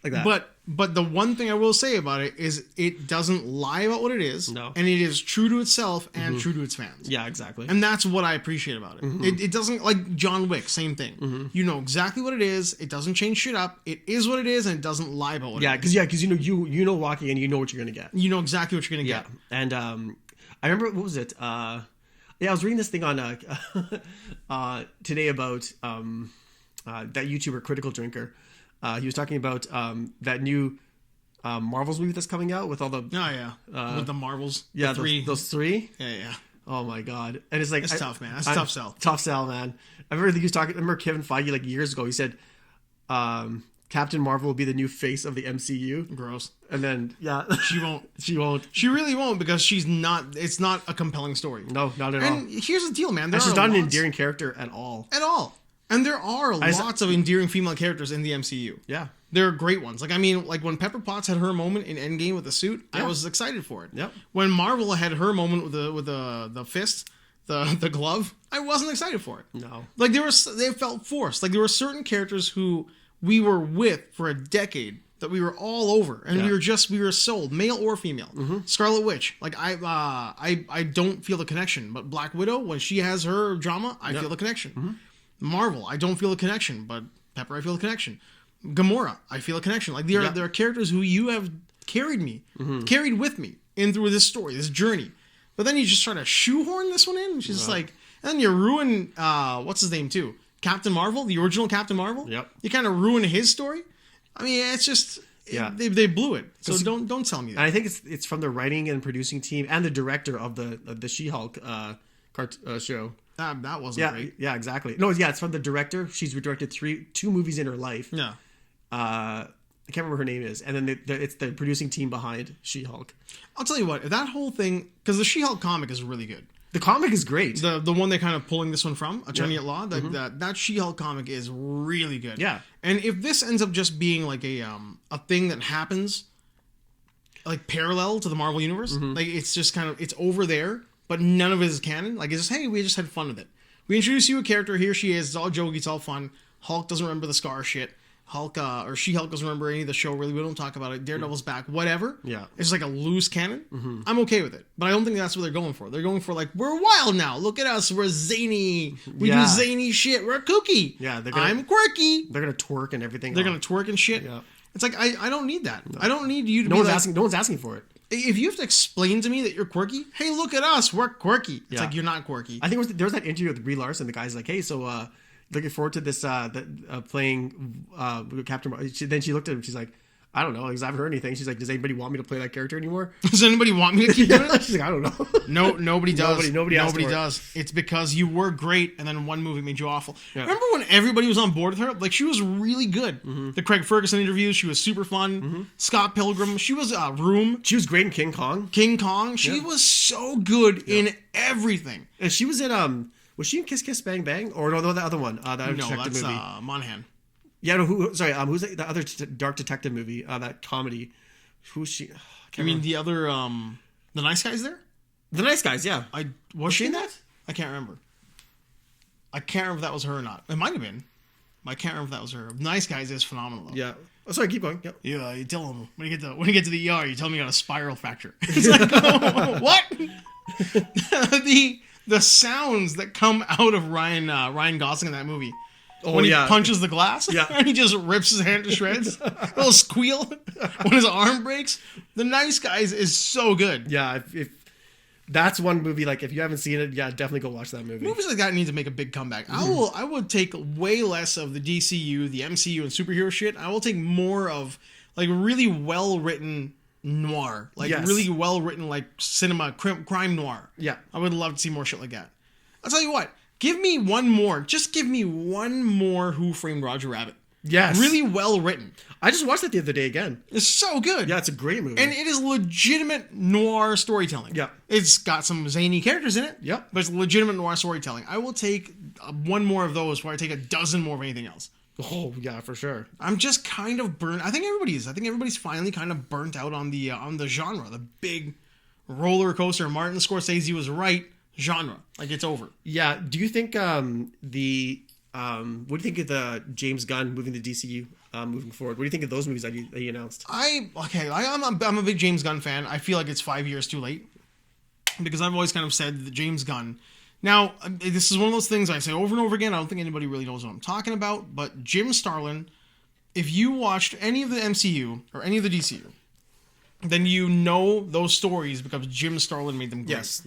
that. But the one thing I will say about it is it doesn't lie about what it is. No. And it is true to itself and true to its fans. Yeah, exactly. And that's what I appreciate about it. It doesn't, like John Wick, same thing. You know exactly what it is. It doesn't change shit up. It is what it is, and it doesn't lie about what it is. Because you know walking and you know what you're gonna get. You know exactly what you're gonna get. And I remember, what was it? I was reading this thing on today about that YouTuber Critical Drinker. He was talking about that new Marvel's movie that's coming out with all the with the Marvels. Yeah, the those three. Yeah. Oh my god! And it's like it's tough, man. That's a tough sell. Tough sell, man. I remember Kevin Feige like years ago. He said, Captain Marvel will be the new face of the MCU. Gross. And then she won't. She won't. She really won't because she's not. It's not a compelling story. No, not at all. And here's the deal, man. She's not an endearing character at all. At all. And there are lots of endearing female characters in the MCU. Yeah. There are great ones. Like when Pepper Potts had her moment in Endgame with the suit, I was excited for it. Yep. When Marvel had her moment with the fist, the glove, I wasn't excited for it. No. Like they felt forced. Like there were certain characters who we were with for a decade that we were all over, and we were sold, male or female. Mm-hmm. Scarlet Witch, like I don't feel the connection, but Black Widow, when she has her drama, I feel the connection. Mm-hmm. Marvel, I don't feel the connection, but Pepper, I feel the connection. Gamora, I feel a connection. Like there are characters who you have carried with me in through this story, this journey. But then you just try to shoehorn this one in. She's just like, and then you ruin what's his name too, Captain Marvel, the original Captain Marvel. Yep. You kind of ruin his story. I mean, it's just they blew it. So don't tell me that. And I think it's from the writing and producing team and the director of the She-Hulk show. That wasn't great. Yeah, exactly. No, it's from the director. She's directed two movies in her life. Yeah. I can't remember her name is, and then it's the producing team behind She-Hulk. I'll tell you what, that whole thing, because the She-Hulk comic is really good. The comic is great. The one they're kind of pulling this one from, Attorney at Law, that She-Hulk comic is really good. Yeah. And if this ends up just being like a thing that happens like parallel to the Marvel Universe, like it's just kind of, it's over there, but none of it is canon. Like it's just, hey, we just had fun with it. We introduce you a character, here she is, it's all jokey, it's all fun. Hulk doesn't remember the scar shit. Hulk or She-Hulk doesn't remember any of the show, really. We don't talk about it. Daredevil's back, whatever. Yeah. It's just like a loose canon. I'm okay with it. But I don't think that's what they're going for. They're going for like, we're wild now. Look at us. We're zany. We do zany shit. We're kooky. Yeah. I'm quirky. They're going to twerk and everything. They're going to twerk and shit. Yeah. It's like, I don't need that. No. I don't need you to no one's asking for it. If you have to explain to me that you're quirky, hey, look at us. We're quirky. It's like, you're not quirky. I think there was that interview with Brie Larson. The guy's like, hey, so looking forward to this playing Captain Marvel. Then she looked at him. She's like, I don't know, because I haven't heard anything. She's like, does anybody want me to play that character anymore? Does anybody want me to keep doing it? She's like, I don't know. No, nobody does. Nobody does. It's because you were great, and then one movie made you awful. Yeah. Remember when everybody was on board with her? Like, she was really good. The Craig Ferguson interviews, she was super fun. Scott Pilgrim, she was Room. She was great in King Kong. She was so good in everything. And she was in was she in Kiss Kiss Bang Bang? Or no, the other one? That detective movie. Monahan. Yeah, no. Who's the other dark detective movie? That comedy. Who's she? You mean the other? The Nice Guys there? The Nice Guys, yeah. Was she in that? I can't remember. I can't remember if that was her or not. It might have been. I can't remember if that was her. Nice Guys is phenomenal though. Yeah. Oh, sorry, keep going. Yep. Yeah, you tell them when you get to the ER, you tell me you got a spiral fracture. It's like, oh, what? the sounds that come out of Ryan Gosling in that movie. When he punches the glass, and he just rips his hand to shreds. A little squeal when his arm breaks. The Nice Guys is so good. Yeah, if that's one movie, like if you haven't seen it, definitely go watch that movie. Movies like that need to make a big comeback. I would take way less of the DCU, the MCU, and superhero shit. I will take more of like really well written noir, really well written like cinema crime noir. Yeah, I would love to see more shit like that. I'll tell you what. Give me one more. Just give me one more Who Framed Roger Rabbit. Yes. Really well written. I just watched that the other day again. It's so good. Yeah, it's a great movie. And it is legitimate noir storytelling. Yeah. It's got some zany characters in it. Yep. But it's legitimate noir storytelling. I will take one more of those before I take a dozen more of anything else. Oh, yeah, for sure. I'm just kind of burnt. I think everybody's finally kind of burnt out on the genre. The big roller coaster. Martin Scorsese was right. Genre, like it's over. Yeah. Do you think what do you think of the James Gunn moving to DCU moving forward? What do you think of those movies that he announced? I'm a big James Gunn fan. I feel like it's 5 years too late because I've always kind of said that James Gunn. Now, this is one of those things I say over and over again. I don't think anybody really knows what I'm talking about, but Jim Starlin, if you watched any of the MCU or any of the DCU, then you know those stories because Jim Starlin made them great. Yes.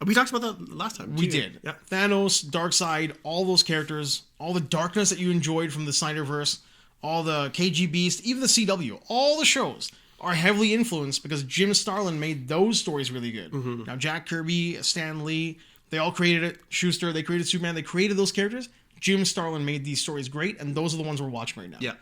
We talked about that last time. We did. Yeah. Thanos, Darkseid, all those characters, all the darkness that you enjoyed from the Snyderverse, all the KG Beast, even the CW, all the shows. are heavily influenced because Jim Starlin made those stories really good. Mm-hmm. Now, Jack Kirby, Stan Lee, they all created it. Schuster, they created Superman. They created those characters. Jim Starlin made these stories great, and those are the ones we're watching right now. Yeah.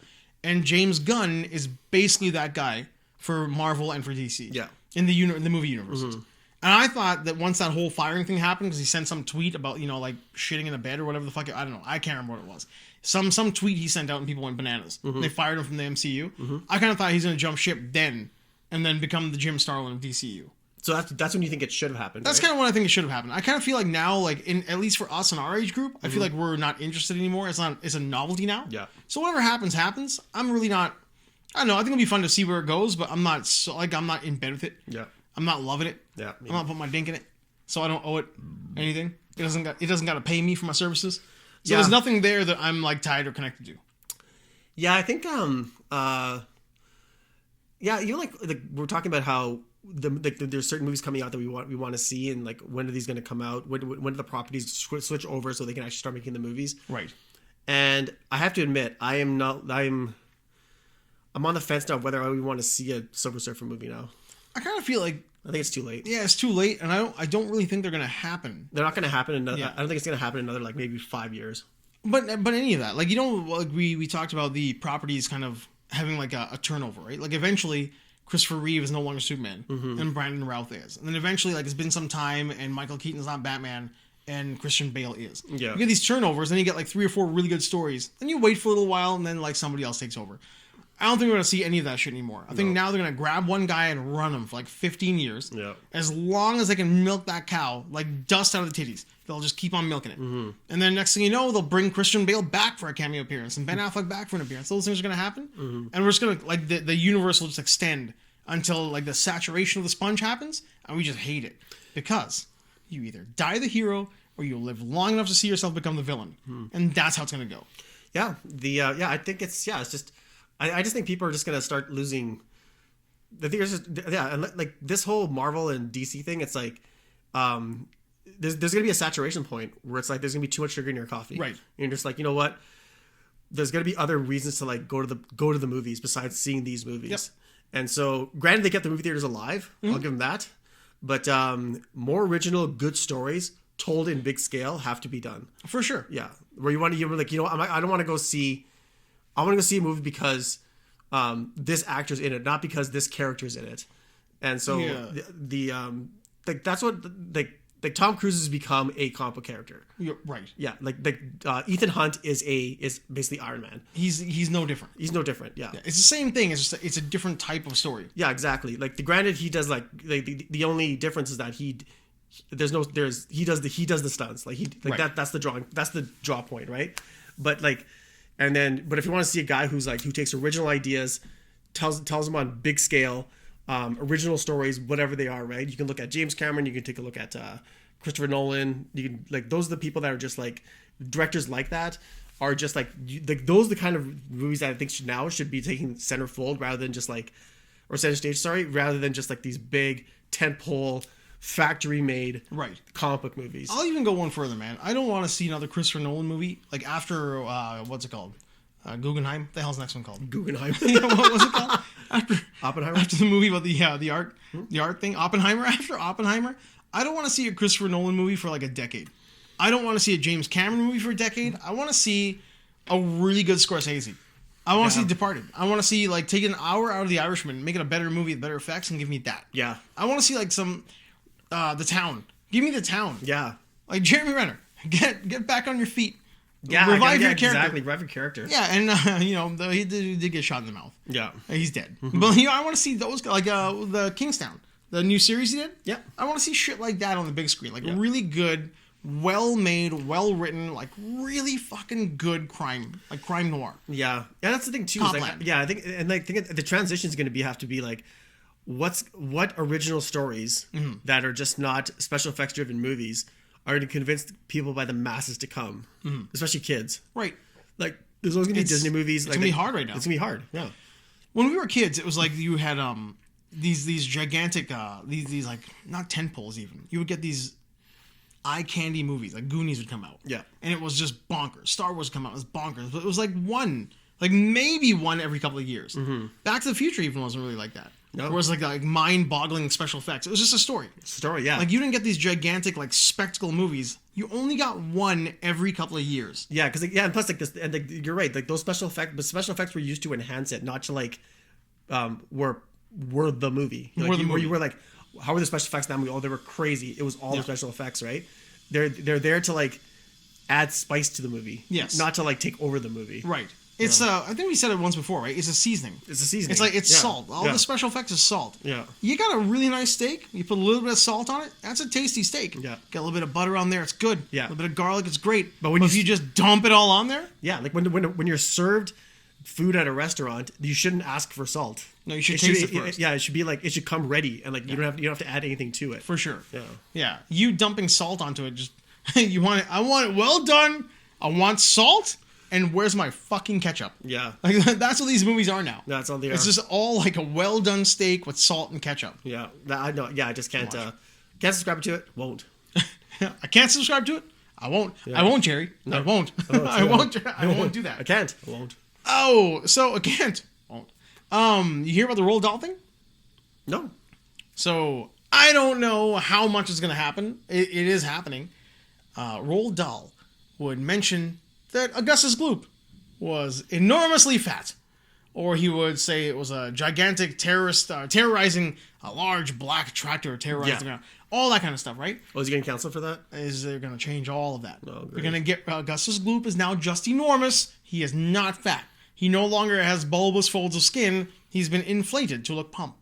And James Gunn is basically that guy for Marvel and for DC. Yeah. In the movie universes. Mm-hmm. And I thought that once that whole firing thing happened, because he sent some tweet about, like shitting in a bed or whatever the fuck, I don't know. I can't remember what it was. Some tweet he sent out and people went bananas. Mm-hmm. They fired him from the MCU. Mm-hmm. I kind of thought he's going to jump ship then and then become the Jim Starlin of DCU. So that's when you think it should have happened. That's right? kind of what I think it should have happened. I kind of feel like now, like at least for us in our age group, I feel like we're not interested anymore. It's a novelty now. Yeah. So whatever happens. I'm really not. I don't know. I think it'll be fun to see where it goes, but I'm not I'm not in bed with it. Yeah. I'm not loving it. Yeah. I'm not putting my dink in it, so I don't owe it anything. It doesn't got to pay me for my services. So there's nothing there that I'm like tied or connected to. Yeah, I think like we're talking about how there's certain movies coming out that we want to see, and like when are these going to come out? When do the properties switch over so they can actually start making the movies? Right. And I have to admit, I'm on the fence now whether I would want to see a Silver Surfer movie now. I kind of feel like I think it's too late. Yeah, it's too late, and I don't really think they're going to happen. They're not going to happen. Yeah. I don't think it's going to happen in another like maybe 5 years. But any of that, like like we talked about the properties kind of having like a turnover, right? Like eventually Christopher Reeve is no longer Superman, and Brandon Routh is, and then eventually like it's been some time, and Michael Keaton's not Batman, and Christian Bale is. Yeah. You get these turnovers, then you get like 3 or 4 really good stories, then you wait for a little while, and then like somebody else takes over. I don't think we're going to see any of that shit anymore. I think now they're going to grab one guy and run him for like 15 years. Yeah. As long as they can milk that cow like dust out of the titties, they'll just keep on milking it. Mm-hmm. And then next thing you know, they'll bring Christian Bale back for a cameo appearance and Ben Affleck back for an appearance. Those things are going to happen. Mm-hmm. And we're just going to, like, the universe will just extend until like the saturation of the sponge happens, and we just hate it. Because you either die the hero or you live long enough to see yourself become the villain. Mm-hmm. And that's how it's going to go. Yeah. I think it's just... I just think people are just going to start losing. The thing is just, and like this whole Marvel and DC thing, it's like, there's going to be a saturation point where it's like, there's going to be too much sugar in your coffee. Right. And you're just like, you know what? There's going to be other reasons to like go to the movies besides seeing these movies. Yep. And so granted, they kept the movie theaters alive. Mm-hmm. I'll give them that. But more original, good stories told in big scale have to be done. For sure. Yeah. Where you want to, like, you know, I don't want to go see, I want to go see a movie because this actor's in it, not because this character's in it. And so like that's what like Tom Cruise has become a comic book character. You're right. Yeah, like Ethan Hunt is basically Iron Man. He's no different. He's no different. Yeah. It's the same thing. It's just it's a different type of story. Yeah, exactly. Like granted, he does like the only difference is that he does the stunts that's the draw point, right? But like. But if you want to see a guy who takes original ideas, tells them on big scale, original stories, whatever they are, right? You can look at James Cameron, you can take a look at Christopher Nolan. You can like those are the people that are just like directors like that are just like those are the kind of movies that I think should be taking center fold rather than just like or center stage, rather than just like these big tentpole factory made comic book movies. I'll even go one further, man. I don't want to see another Christopher Nolan movie like after what's it called? Guggenheim. What the hell's the next one called? Guggenheim. What was it called? After Oppenheimer. After the movie about the art thing. Oppenheimer. After Oppenheimer, I don't want to see a Christopher Nolan movie for like a decade. I don't want to see a James Cameron movie for a decade. I want to see a really good Scorsese. I want to see Departed. I want to see like take an hour out of The Irishman, make it a better movie with better effects, and give me that. Yeah. I want to see like some. The Town. Give me The Town. Yeah. Like Jeremy Renner. Get back on your feet. Yeah. Revive your character. Exactly. Revive your character. Yeah, and he did get shot in the mouth. Yeah. He's dead. Mm-hmm. But I want to see those like the Kingstown, the new series he did. Yeah. I want to see shit like that on the big screen, like really good, well made, well written, like really fucking good crime noir. Yeah. Yeah, that's the thing too. I think the transition is going to have to be like. What original stories that are just not special effects driven movies are going to convince people by the masses to come, especially kids. Right. Like there's always going to be Disney movies. It's going to be hard right now. It's going to be hard. Yeah. When we were kids, it was like you had these gigantic these like not tentpoles even. You would get these eye candy movies like Goonies would come out. Yeah. And it was just bonkers. Star Wars would come out. It was bonkers. But it was like maybe one every couple of years. Mm-hmm. Back to the Future even wasn't really like that. No. Whereas like mind-boggling special effects. It was just a story. Yeah. Like you didn't get these gigantic like spectacle movies. You only got one every couple of years. Yeah, because and plus like this, and like, you're right. Like those special effects were used to enhance it, not to like, were the movie. Like, you were like, how were the special effects in that movie? Oh, they were crazy. It was all the special effects, right? They're there to like add spice to the movie. Yes. Not to like take over the movie. Right. It's I think we said it once before, right? It's a seasoning. It's like salt. All the special effects is salt. Yeah. You got a really nice steak. You put a little bit of salt on it. That's a tasty steak. Yeah. Got a little bit of butter on there. It's good. Yeah. A little bit of garlic. It's great. But if you just dump it all on there, yeah, like when you're served food at a restaurant, you shouldn't ask for salt. No, you should taste it first. Yeah, it should be like it should come ready, and like you don't have to add anything to it. For sure. Yeah. Yeah. You dumping salt onto it, just you want it. I want it well done. I want salt. And where's my fucking ketchup? Yeah. Like that's what these movies are now. That's all they are. It's just all like a well done steak with salt and ketchup. Yeah. I know. Yeah, I just can't subscribe to it. Won't. I can't subscribe to it. I won't. Yeah. I won't, Jerry. No. I won't. I won't. I won't do that. I can't. I won't. Oh, so I can't. Won't. You hear about the Roald Dahl thing? No. So I don't know how much is going to happen. It is happening. Roald Dahl would mention that Augustus Gloop was enormously fat. Or he would say it was a gigantic terrorist terrorizing a large black tractor terrorizing the ground. All that kind of stuff, right? Oh, is he getting canceled for that? They're going to change all of that. Oh, great. They're going to get Augustus Gloop is now just enormous. He is not fat. He no longer has bulbous folds of skin. He's been inflated to look plump.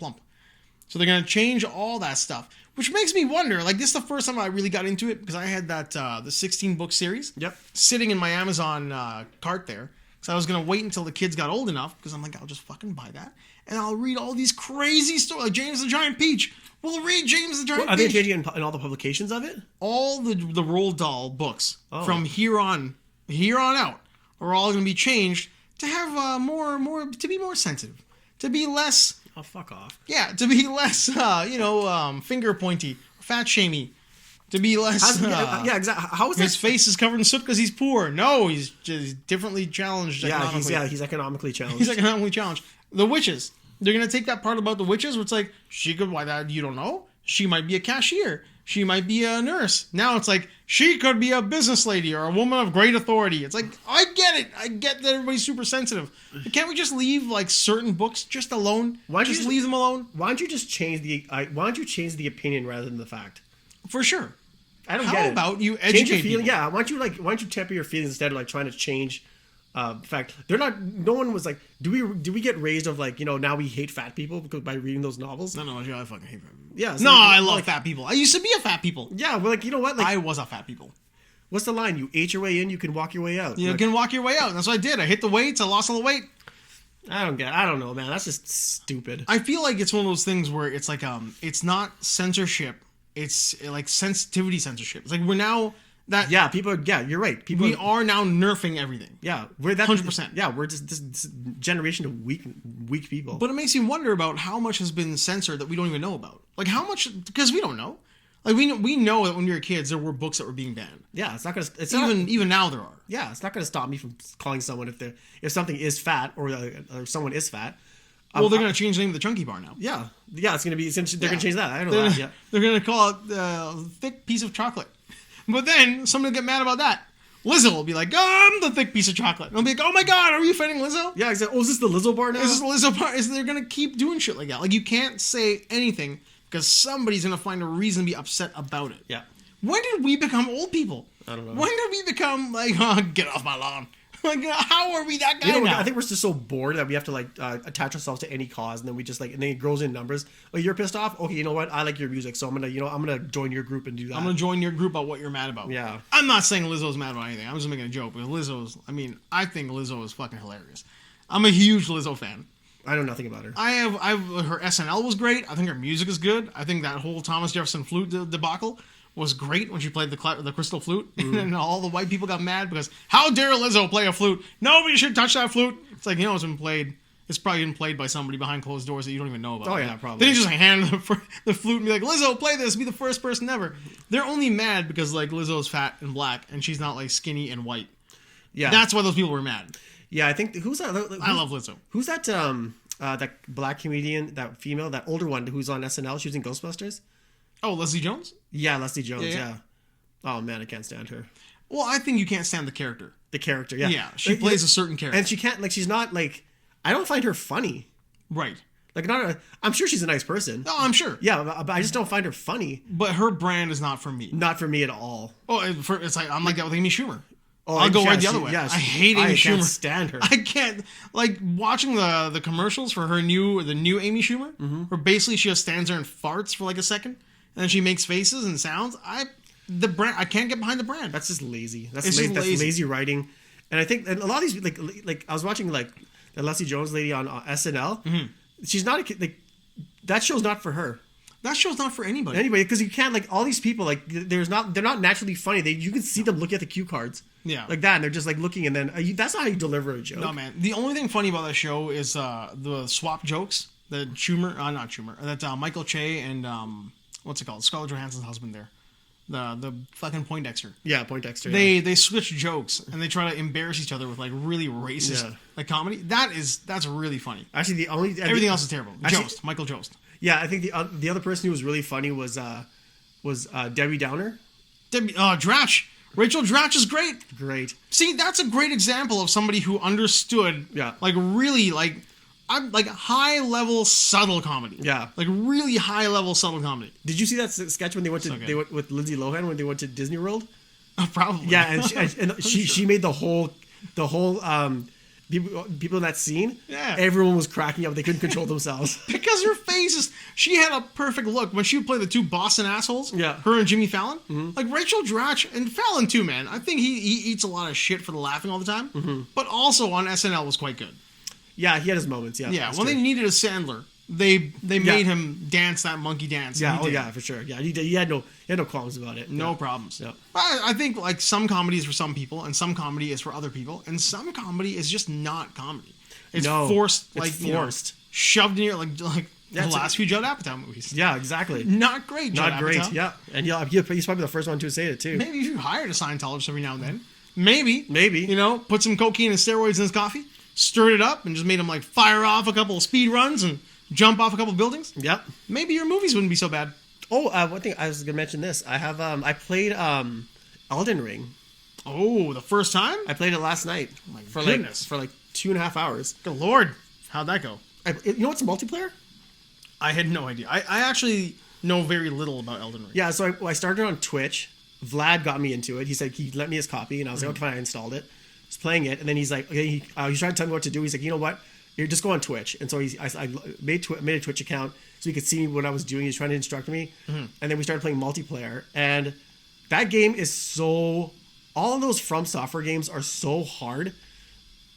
So they're going to change all that stuff. Which makes me wonder, like this is the first time I really got into it because I had that the 16-book series sitting in my Amazon cart there. So I was going to wait until the kids got old enough because I'm like, I'll just fucking buy that. And I'll read all these crazy stories, like James the Giant Peach. We'll read James the Giant Peach. Are they changing in all the publications of it? All the Roald Dahl books from here on out are all going to be changed to have more to be more sensitive, to be less. Oh, fuck off. Yeah, to be less, finger pointy, fat shamey. To be less. Exactly. How is his face is covered in soot because he's poor? No, he's just differently challenged. He's economically challenged. He's economically challenged. The witches. They're gonna take that part about the witches, where it's like she could. Why that you don't know? She might be a cashier. She might be a nurse. Now it's like she could be a business lady or a woman of great authority. It's like I get it. I get that everybody's super sensitive. But can't we just leave like certain books just alone? Why don't you leave them alone? Why don't you just change the opinion rather than the fact? For sure. I don't get it. How about you educate people? Yeah, why don't you temper your feelings instead of like trying to change the fact. They're not. No one was like, do we get raised of like, now we hate fat people because by reading those novels? No, I fucking hate fat people. Yeah. So I love fat people. I used to be a fat people. Yeah, but like, you know what? Like, I was a fat people. What's the line? You ate your way in, you can walk your way out. You can walk your way out. That's what I did. I hit the weights. I lost all the weight. I don't know, man. That's just stupid. I feel like it's one of those things where it's like it's not censorship. It's like sensitivity censorship. It's like we're now that you're right. We are now nerfing everything. Yeah, we're that 100%. Yeah, we're just this generation of weak people. But it makes you wonder about how much has been censored that we don't even know about. Like how much, because we don't know. Like we know that when we were kids there were books that were being banned. Yeah, it's not gonna. It's even now there are. Yeah, it's not gonna stop me from calling someone if something is fat or someone is fat. Well, they're going to change the name of the Chunky Bar now. Yeah, it's going to be. They're going to change that. I don't know that. Yeah, they're going to call it thick piece of chocolate. But then somebody will get mad about that. Lizzo will be like, I'm the thick piece of chocolate. And I'll be like, oh my god, are you offending Lizzo? Yeah, exactly. Oh, is this the Lizzo bar now? Is this the Lizzo bar? They're going to keep doing shit like that. Like you can't say anything because somebody's going to find a reason to be upset about it. Yeah. When did we become old people? I don't know. When did we become like, get off my lawn? Like, how are we that guy now? I think we're just so bored that we have to like attach ourselves to any cause, and then we just like, and then it grows in numbers. Oh, you're pissed off? Okay, you know what? I like your music, so I'm gonna join your group and do that. I'm gonna join your group about what you're mad about. Yeah. I'm not saying Lizzo's mad about anything. I'm just making a joke because I think Lizzo is fucking hilarious. I'm a huge Lizzo fan. I know nothing about her. Her SNL was great. I think her music is good. I think that whole Thomas Jefferson flute debacle was great when she played the crystal flute, and all the white people got mad because how dare Lizzo play a flute? Nobody should touch that flute. It's like it's been played. It's probably been played by somebody behind closed doors that you don't even know about. Oh yeah, probably. They just hand the flute and be like, Lizzo, play this. Be the first person ever. They're only mad because like Lizzo's fat and black and she's not like skinny and white. Yeah, that's why those people were mad. Yeah, I think who's that? I love Lizzo. Who's that? that black comedian, that female, that older one who's on SNL. She was in Ghostbusters. Oh, Leslie Jones? Yeah, Leslie Jones, yeah. Oh, man, I can't stand her. Well, I think you can't stand the character. The character, yeah. Yeah, she plays a certain character. And she can't, like, she's not, like, I don't find her funny. Right. Like, I'm sure she's a nice person. No, I'm sure. Yeah, but I just don't find her funny. But her brand is not for me. Not for me at all. Oh, it's like, I'm like that with Amy Schumer. Oh, I'll go right the other way. Yeah, I hate Amy Schumer. I can't stand her. I can't, like, watching the commercials for the new Amy Schumer, where basically she just stands there and farts for like a second, and then she makes faces and sounds. I can't get behind the brand. That's just lazy. That's lazy writing. And I think a lot of these, like I was watching, like, the Leslie Jones lady on SNL. Mm-hmm. She's not, like, that show's not for her. That show's not for anybody. Anybody, because you can't, like, all these people, like, they're not naturally funny. You can see them looking at the cue cards. Yeah. Like that, and they're just, like, looking, and then that's not how you deliver a joke. No, man. The only thing funny about that show is the swap jokes that that Michael Che and, what's it called? Scarlett Johansson's husband there. The fucking Poindexter. Yeah, Poindexter. They switch jokes, and they try to embarrass each other with, like, really racist, like, comedy. That's really funny. Actually, everything else is terrible. Michael Jost. Yeah, I think the other person who was really funny was Debbie Downer. Dratch. Rachel Dratch is great. Great. See, that's a great example of somebody who understood, like, really, like, high level subtle comedy. Yeah, like really high level subtle comedy. Did you see that sketch when they went with Lindsay Lohan when they went to Disney World? Oh, probably. Yeah, and she made the whole people in that scene. Yeah, everyone was cracking up. They couldn't control themselves because her face she had a perfect look when she would play the two Boston assholes. Yeah, her and Jimmy Fallon. Mm-hmm. Like Rachel Dratch and Fallon too, man. I think he eats a lot of shit for the laughing all the time, but also on SNL was quite good. Yeah, he had his moments. Yeah, when they needed a Sandler, they made him dance that monkey dance. Yeah, for sure. Yeah, he had no qualms about it. No problems. Yeah. I think like some comedy is for some people, and some comedy is for other people, and some comedy is just not comedy. It's forced, like forced, shoved in your like the last few Judd Apatow movies. Yeah, exactly. Not great. Judd Apatow. Yeah, and he's probably the first one to say it too. Maybe if you hired a Scientologist every now and then, maybe put some cocaine and steroids in his coffee. Stirred it up and just made him like fire off a couple of speed runs and jump off a couple of buildings. Yep. Maybe your movies wouldn't be so bad. Oh, one thing I was gonna mention this. I have I played Elden Ring. Oh, the first time? I played it last night for like 2.5 hours. Good Lord, how'd that go? You know what's multiplayer? I had no idea. I actually know very little about Elden Ring. Yeah, so I started on Twitch. Vlad got me into it. He said he lent me his copy, and I was like, okay, fine, I installed it. Playing it, and then he's like, okay, he's trying to tell me what to do. He's like, you know what? You just go on Twitch. And so I made a Twitch account so he could see what I was doing. He's trying to instruct me, and then we started playing multiplayer. And that game is all of those From Software games are so hard,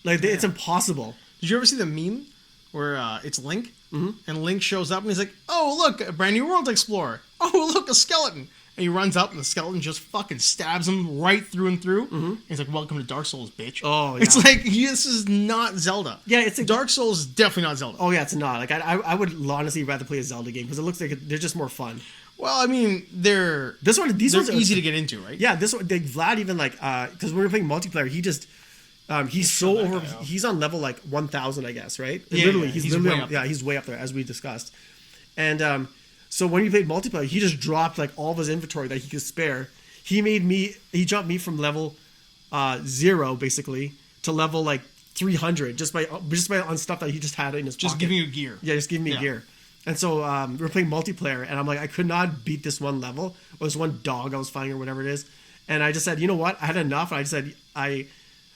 like it's impossible. Did you ever see the meme where it's Link, and Link shows up and he's like, oh look, a brand new world to explore. Oh look, a skeleton. And he runs up, and the skeleton just fucking stabs him right through and through. Mm-hmm. And he's like, welcome to Dark Souls, bitch. Oh, yeah. It's like, this is not Zelda. Yeah, it's like... Dark Souls is definitely not Zelda. Oh, yeah, it's not. Like, I would honestly rather play a Zelda game, because it looks like they're just more fun. Well, I mean, they're easy to get into, right? Yeah, this one, Vlad even, like, because when we were playing multiplayer, he just... he's on level, like, 1,000, I guess, right? Yeah, literally, he's way up there. He's way up there, as we discussed. And, so when we played multiplayer, he just dropped like all of his inventory that he could spare. He jumped me from level 0 basically to level like 300 just by on stuff that he just had in his pocket. Just giving you gear. Yeah, just giving me gear. And so we were playing multiplayer, and I'm like, I could not beat this one level. It was one dog I was fighting or whatever it is. And I just said, you know what? I had enough. And I just said, I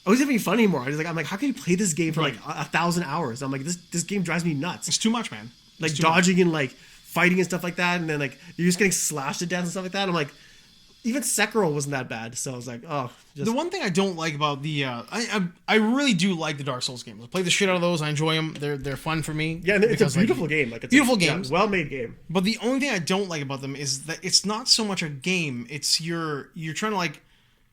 wasn't having fun anymore. I'm like, how can you play this game for like 1,000 hours? I'm like, this game drives me nuts. It's too much, man. Like dodging and like fighting and stuff like that, and then like you're just getting slashed to death and stuff like that. I'm like, even Sekiro wasn't that bad, so I was like, oh. The one thing I don't like about the I really do like the Dark Souls games. I play the shit out of those. I enjoy them. They're fun for me. Yeah, and it's a beautiful game. Like it's beautiful game, well made game. But the only thing I don't like about them is that it's not so much a game. It's you're trying to like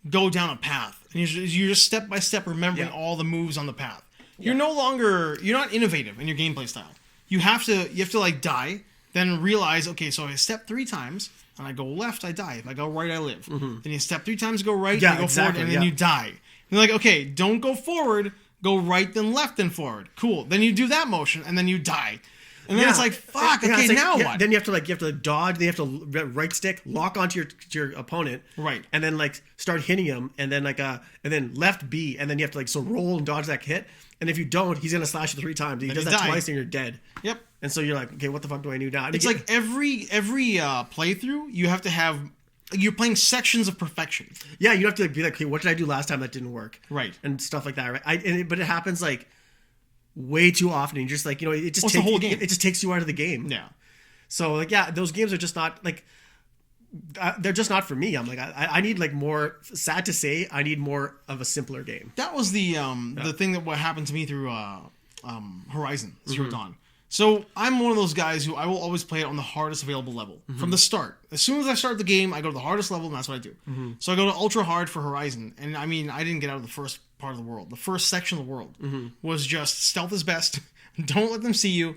go down a path, and you're just step by step remembering all the moves on the path. You're you're not innovative in your gameplay style. You have to like die. Then realize, okay, so if I step 3 times and I go left, I die. If I go right, I live. Mm-hmm. Then you step 3 times, go right, and you go forward, and then you die. And you're like, okay, don't go forward, go right, then left, then forward. Cool. Then you do that motion, and then you die. And then it's like, fuck, okay, it's like, now what? Then you have to dodge, then you have to right stick, lock onto your opponent. Right. And then like start hitting him, and then and then left B, and then you have to like roll and dodge that hit. And if you don't, he's gonna slash you 3 times. He does that twice and you're dead. Yep. And so you're like, okay, what the fuck do I do now? It's like every playthrough, you have to have, you're playing sections of perfection. Yeah, you have to be like, okay, what did I do last time that didn't work? Right. And stuff like that, right? But it happens like way too often. And you're just like, it just takes the whole game. It just takes you out of the game. Yeah. So like, yeah, those games are just not like, they're just not for me. I'm like, I need like more. Sad to say, I need more of a simpler game. That was the thing that what happened to me through Horizon Zero Dawn. So I'm one of those guys who I will always play it on the hardest available level from the start. As soon as I start the game, I go to the hardest level, and that's what I do. So I go to ultra hard for Horizon, and I mean, I didn't get out of the first part of the world. The first section of the world was just stealth is best. Don't let them see you.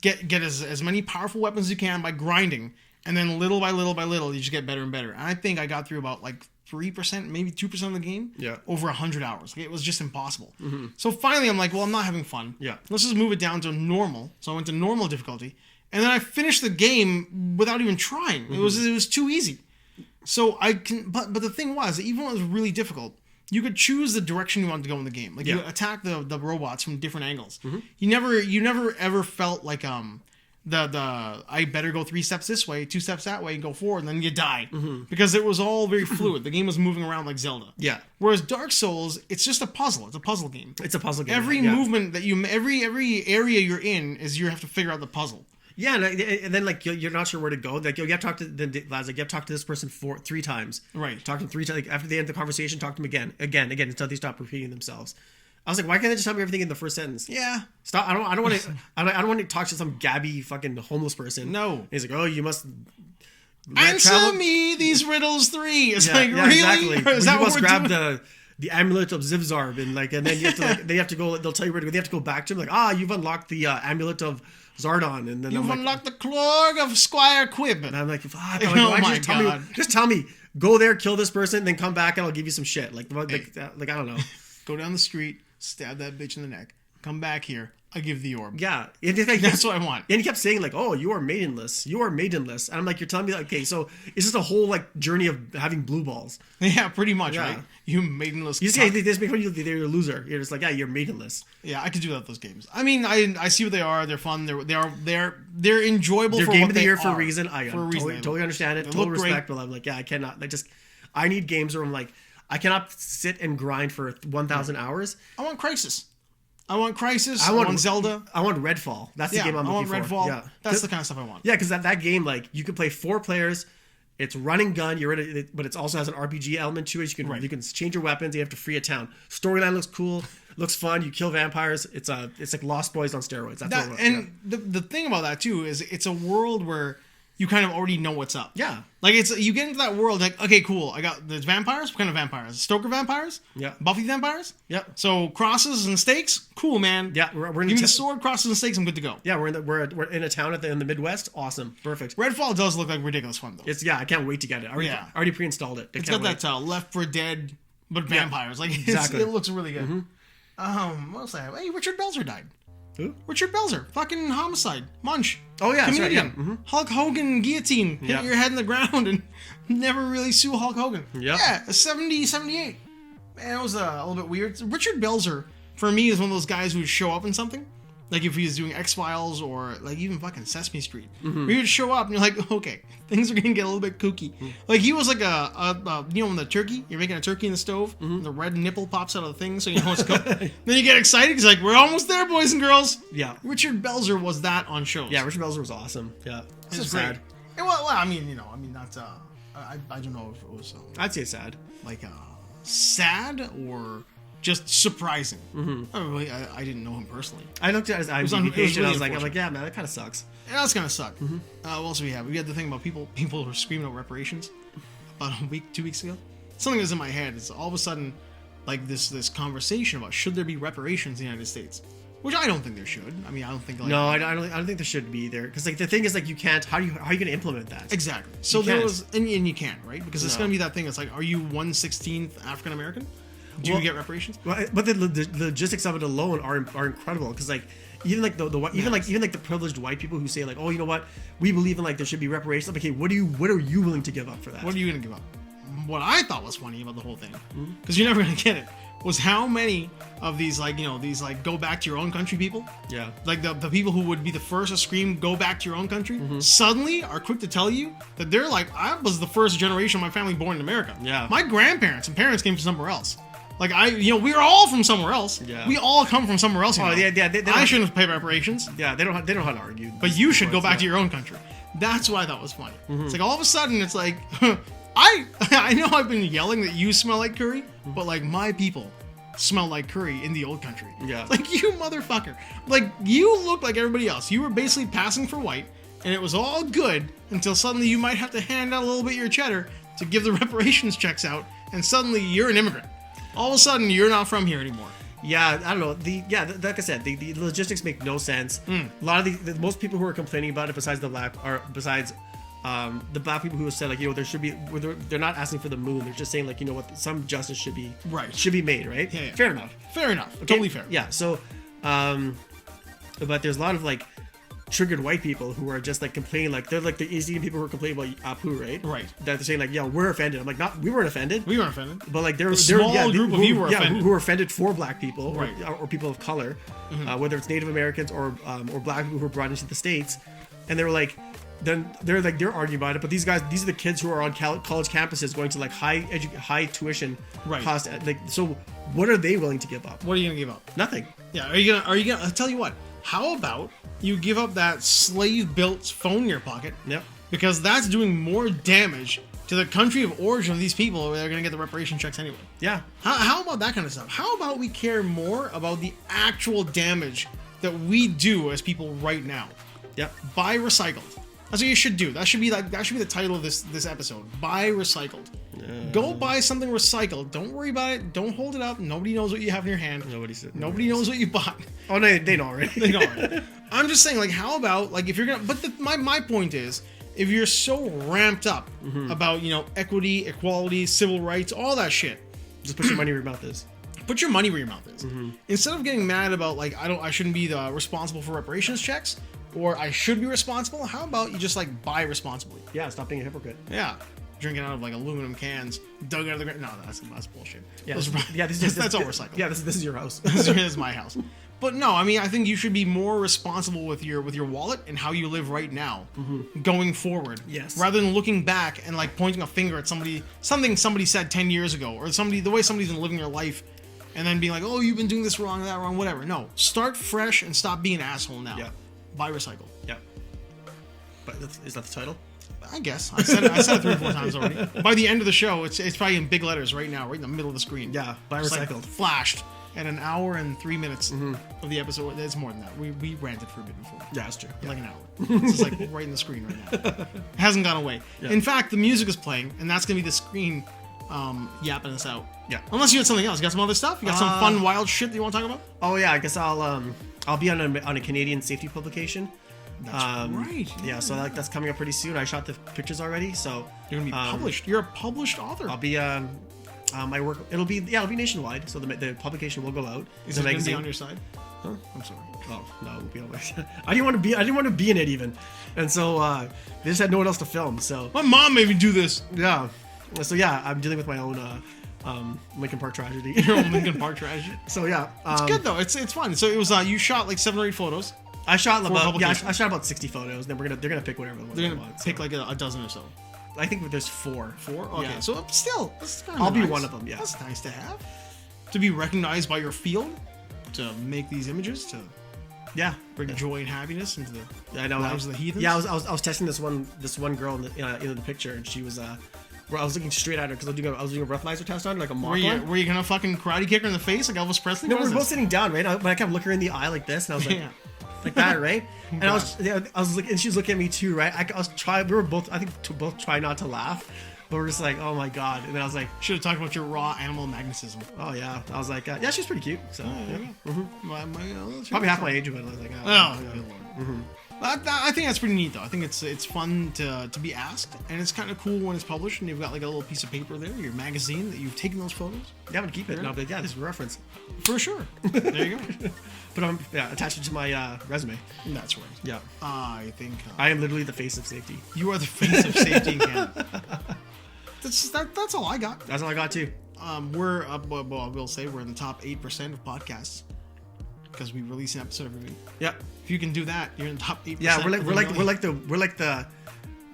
Get as many powerful weapons as you can by grinding, and then little by little by little, you just get better and better. And I think I got through about like 3%, maybe 2% of the game. Yeah. Over 100 hours. It was just impossible. So finally, I'm like, well, I'm not having fun. Yeah. Let's just move it down to normal. So I went to normal difficulty, and then I finished the game without even trying. It was too easy. So I can, but the thing was, even when it was really difficult, you could choose the direction you wanted to go in the game. Like you attack the robots from different angles. You never ever felt like I better go 3 steps this way, 2 steps that way, and go forward, and then you die. Because it was all very fluid. The game was moving around like Zelda. Yeah. Whereas Dark Souls, it's just a puzzle. It's a puzzle game. It's a puzzle game. Every movement that every area you're in is you have to figure out the puzzle. Yeah, and then like you're not sure where to go. Like you have to talk to the lads. Like you have to talk to this person 3 times. Right. Talk to them 3 times. Like after the end of the conversation, talk to them again until they stop repeating themselves. I was like, why can't they just tell me everything in the first sentence? Yeah. Stop. I don't want to. I don't want to talk to some gabby fucking homeless person. No. And he's like, oh, you must. Answer me these riddles 3. It's really? Exactly. Is that you what must we're grab doing? the amulet of Zivzarb and then you have to like they have to go. They'll tell you where to go. They have to go back to him like, you've unlocked the amulet of Zardon, and then you've unlocked the Clorg of Squire Quib. And I'm like, fuck. Just tell me, go there, kill this person, then come back, and I'll give you some shit. Like I don't know. Go down the street, stab that bitch in the neck. Come back here. I give the orb. Yeah. That's what I want. And he kept saying like, oh, you are maidenless. You are maidenless. And I'm like, you're telling me, okay, so is this a whole like journey of having blue balls? Yeah, pretty much, right? You maidenless. You say they just make fun of you, they're a loser. You're just like, yeah, you're maidenless. Yeah, I could do that with those games. I mean, I see what they are. They're fun. They're enjoyable they're for game what of the they year are. for a reason. I totally understand it. Total respect. But I'm like, yeah, I cannot. I need games where I'm like, I cannot sit and grind for 1,000 hours. I want Crisis. I want Zelda. I want Redfall. That's the game I'm looking for. I want Redfall. Yeah. That's the kind of stuff I want. Yeah, because that game, like, you can play 4 players. It's run and gun. You're in it, but it also has an RPG element to it. You can change your weapons. You have to free a town. Storyline looks cool. Looks fun. You kill vampires. It's like Lost Boys on steroids. The thing about that too is it's a world where you kind of already know what's up. Yeah. Like you get into that world like, okay, cool. I got there's vampires. What kind of vampires? Stoker vampires? Yeah. Buffy vampires? Yeah. So crosses and stakes? Cool, man. Yeah. We're Give me the sword, crosses and stakes. I'm good to go. Yeah. We're in a town in the Midwest. Awesome. Perfect. Redfall does look like ridiculous fun though. I can't wait to get it. I already pre-installed it. It's got that Left 4 Dead but vampires. Like exactly. It looks really good. What else I have? Hey, Richard Belzer died. Who? Richard Belzer. Fucking homicide. Munch. Oh, yeah. Comedian. That's right, yeah. Hulk Hogan guillotine. Hit your head in the ground and never really sue Hulk Hogan. Yep. Yeah. 70, 78. Man, it was a little bit weird. Richard Belzer, for me, is one of those guys who would show up in something. Like if he was doing X-Files or like even fucking Sesame Street. Where he would show up and you're like, okay, things are going to get a little bit kooky. Like he was like when the turkey, you're making a turkey in the stove, and the red nipple pops out of the thing so you know it's cooked. Then you get excited because like, we're almost there, boys and girls. Yeah. Richard Belzer was that on shows. Yeah, Richard Belzer was awesome. Yeah. It's just sad. Well, I mean, that's, I don't know if it was... I'd say sad. Like, sad or... just surprising. I didn't know him personally. I looked at his IMDb page and I was like, yeah, man, that kind of sucks. Yeah, that's kind of suck. What else do we have? We had the thing about people who were screaming out reparations about 2 weeks ago. Something that's in my head is all of a sudden like this conversation about should there be reparations in the United States, which I don't think there should. I mean, I don't think like no, I don't think there should be there because like the thing is like you can't. How are you going to implement that? Exactly. So there was and you can't, right? Because it's going to be that thing. It's like, are you 1/16 African American? Do you get reparations? Well, but the logistics of it alone are incredible, because like even like even the privileged white people who say like, oh, you know what, we believe in like there should be reparations. I'm like, okay, what are you willing to give up for that? What are you gonna give up? What I thought was funny about the whole thing, because you're never gonna get it, was how many of these like, you know, these like go back to your own country people, like the people who would be the first to scream go back to your own country, suddenly are quick to tell you that they're like, I was the first generation of my family born in America. My grandparents and parents came from somewhere else. Like we are all from somewhere else. We all come from somewhere else. I shouldn't pay reparations. They don't know how to argue. But you should go back to your own country. That's what I thought was funny. It's like all of a sudden it's like, I know I've been yelling that you smell like curry, but like my people smell like curry in the old country. Like, you motherfucker. Like, you look like everybody else. You were basically passing for white, and it was all good until suddenly you might have to hand out a little bit of your cheddar to give the reparations checks out, and suddenly you're an immigrant. All of a sudden, you're not from here anymore. Yeah, I don't know. Like I said, the logistics make no sense. A lot of the most people who are complaining about it, besides the black people who have said like, you know, there should be, they're not asking for the moon. They're just saying like, you know what, some justice should be made, right? Yeah. Fair enough. Okay? Totally fair. Yeah. So, but there's a lot of like triggered white people who are just like complaining, like they're like the Indian people who are complaining about Apu, right? Right. That they're saying like, yeah, we're offended. I'm like, we weren't offended. We weren't offended. But like they're small group of you were offended. who are offended for black people, right, or people of color, whether it's Native Americans or black people who were brought into the States, and they were like, then they're arguing about it. But these are the kids who are on college campuses going to like high tuition cost. Like, so what are they willing to give up? What are you gonna give up? Nothing. Yeah. Are you gonna? I'll tell you what. How about you give up that slave-built phone in your pocket? Yep. Because that's doing more damage to the country of origin of these people that are going to get the reparation checks anyway. Yeah. How about that kind of stuff? How about we care more about the actual damage that we do as people right now? Yep. Buy recycled. That's what you should do. That should be the title of this episode. Buy recycled. Go buy something recycled. Don't worry about it. Don't hold it up. Nobody knows what you have in your hand. Nobody knows what you bought. Oh no, they know already. They know already. I'm just saying, like, how about like if you're gonna? But my point is, if you're so ramped up about, you know, equity, equality, civil rights, all that shit, just put your money where your mouth is. Put your money where your mouth is. Instead of getting mad about like I shouldn't be responsible for reparations checks, or I should be responsible. How about you just like buy responsibly? Yeah, stop being a hypocrite. Yeah. Drinking out of like aluminum cans dug out of the ground. No, that's bullshit. Yeah, that's all recycled. Yeah, this is your house. This is my house. But no, I mean, I think you should be more responsible with your wallet and how you live right now, going forward. Yes. Rather than looking back and like pointing a finger at something somebody said 10 years ago, or the way somebody's been living their life, and then being like, oh, you've been doing this wrong, that wrong, whatever. No, start fresh and stop being an asshole now. Yeah. Buy recycle. Yeah. But is that the title? I guess. I said it 3 or 4 times already. By the end of the show, it's probably in big letters right now, right in the middle of the screen. Yeah, buy recycled. Like flashed at 1 hour and 3 minutes of the episode. It's more than that. We ranted for a bit before. Yeah, that's true. Like an hour. It's just like right in the screen right now. It hasn't gone away. Yeah. In fact, the music is playing, and that's going to be the screen yapping us out. Yeah. Unless you had something else. You got some other stuff? You got some fun, wild shit that you want to talk about? Oh, yeah. I guess I'll be on a Canadian safety publication. That's right. Yeah, so that's coming up pretty soon. I shot the pictures already, so you're gonna be published. You're a published author. I'll be my work. It'll be nationwide. So the publication will go out. Is it gonna be on your side? Huh? I'm sorry. Oh no, it won't be on my side. I didn't want to be in it even, and so they just had no one else to film. So my mom made me do this. Yeah. So yeah, I'm dealing with my own Lincoln Park tragedy. Your own Lincoln Park tragedy. So yeah, it's good though. It's fun. So it was you shot like 7 or 8 photos. I shot about 60 photos. Then they're gonna pick whatever they're gonna pick like a dozen or so. I think there's 4. 4? Okay, yeah. So still, that's kind of I'll nice. be one of them. Yeah, that's nice to have. To be recognized by your field, to make these images, to bring joy and happiness into the lives of the heathens. Yeah, I was testing this one girl in the picture, and she was where I was looking straight at her because I was doing a breathalyzer test on her, like a mock one. Were you gonna fucking karate kick her in the face like Elvis Presley? No, we were both sitting down, right? But I kept looking her in the eye like this, and I was like. Like that, right? And I was looking, and she was looking at me too, right? We were both, I think, both trying not to laugh, But we're just like, oh my god. And then I was like, should have talked about your raw animal magnetism. oh yeah. I was like, yeah, she's pretty cute. So Probably half my age, but I was like, good lord. I think that's pretty neat, though. I think it's fun to be asked, and it's kind of cool when it's published and you've got like a little piece of paper there, your magazine that you've taken those photos. Yeah, I'm gonna keep it. And I'll be like, yeah, this is a reference For sure. There you go. But attach it to my resume. That's right. Yeah. I think I am literally the face of safety. You are the face of safety in Canada. That's all I got. That's all I got too. We're well, I will say we're in the top 8% of podcasts because we release an episode every week. Yeah. If you can do that, you're in the top 8%. Yeah,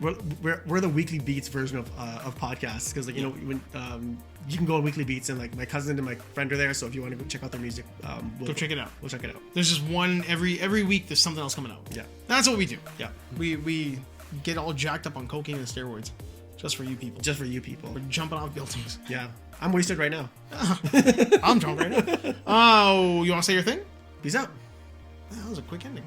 we're the Weekly Beats version of podcasts, because like you know when you can go on Weekly Beats and like my cousin and my friend are there, so if you want to go check out their music, go check it out. We'll check it out. There's just one every week. There's something else coming out. Yeah, that's what we do. Yeah, we get all jacked up on cocaine and steroids just for you people. Just for you people. We're jumping off buildings. Yeah, I'm wasted right now. I'm drunk right now. Oh, you want to say your thing? Peace out. That was a quick ending.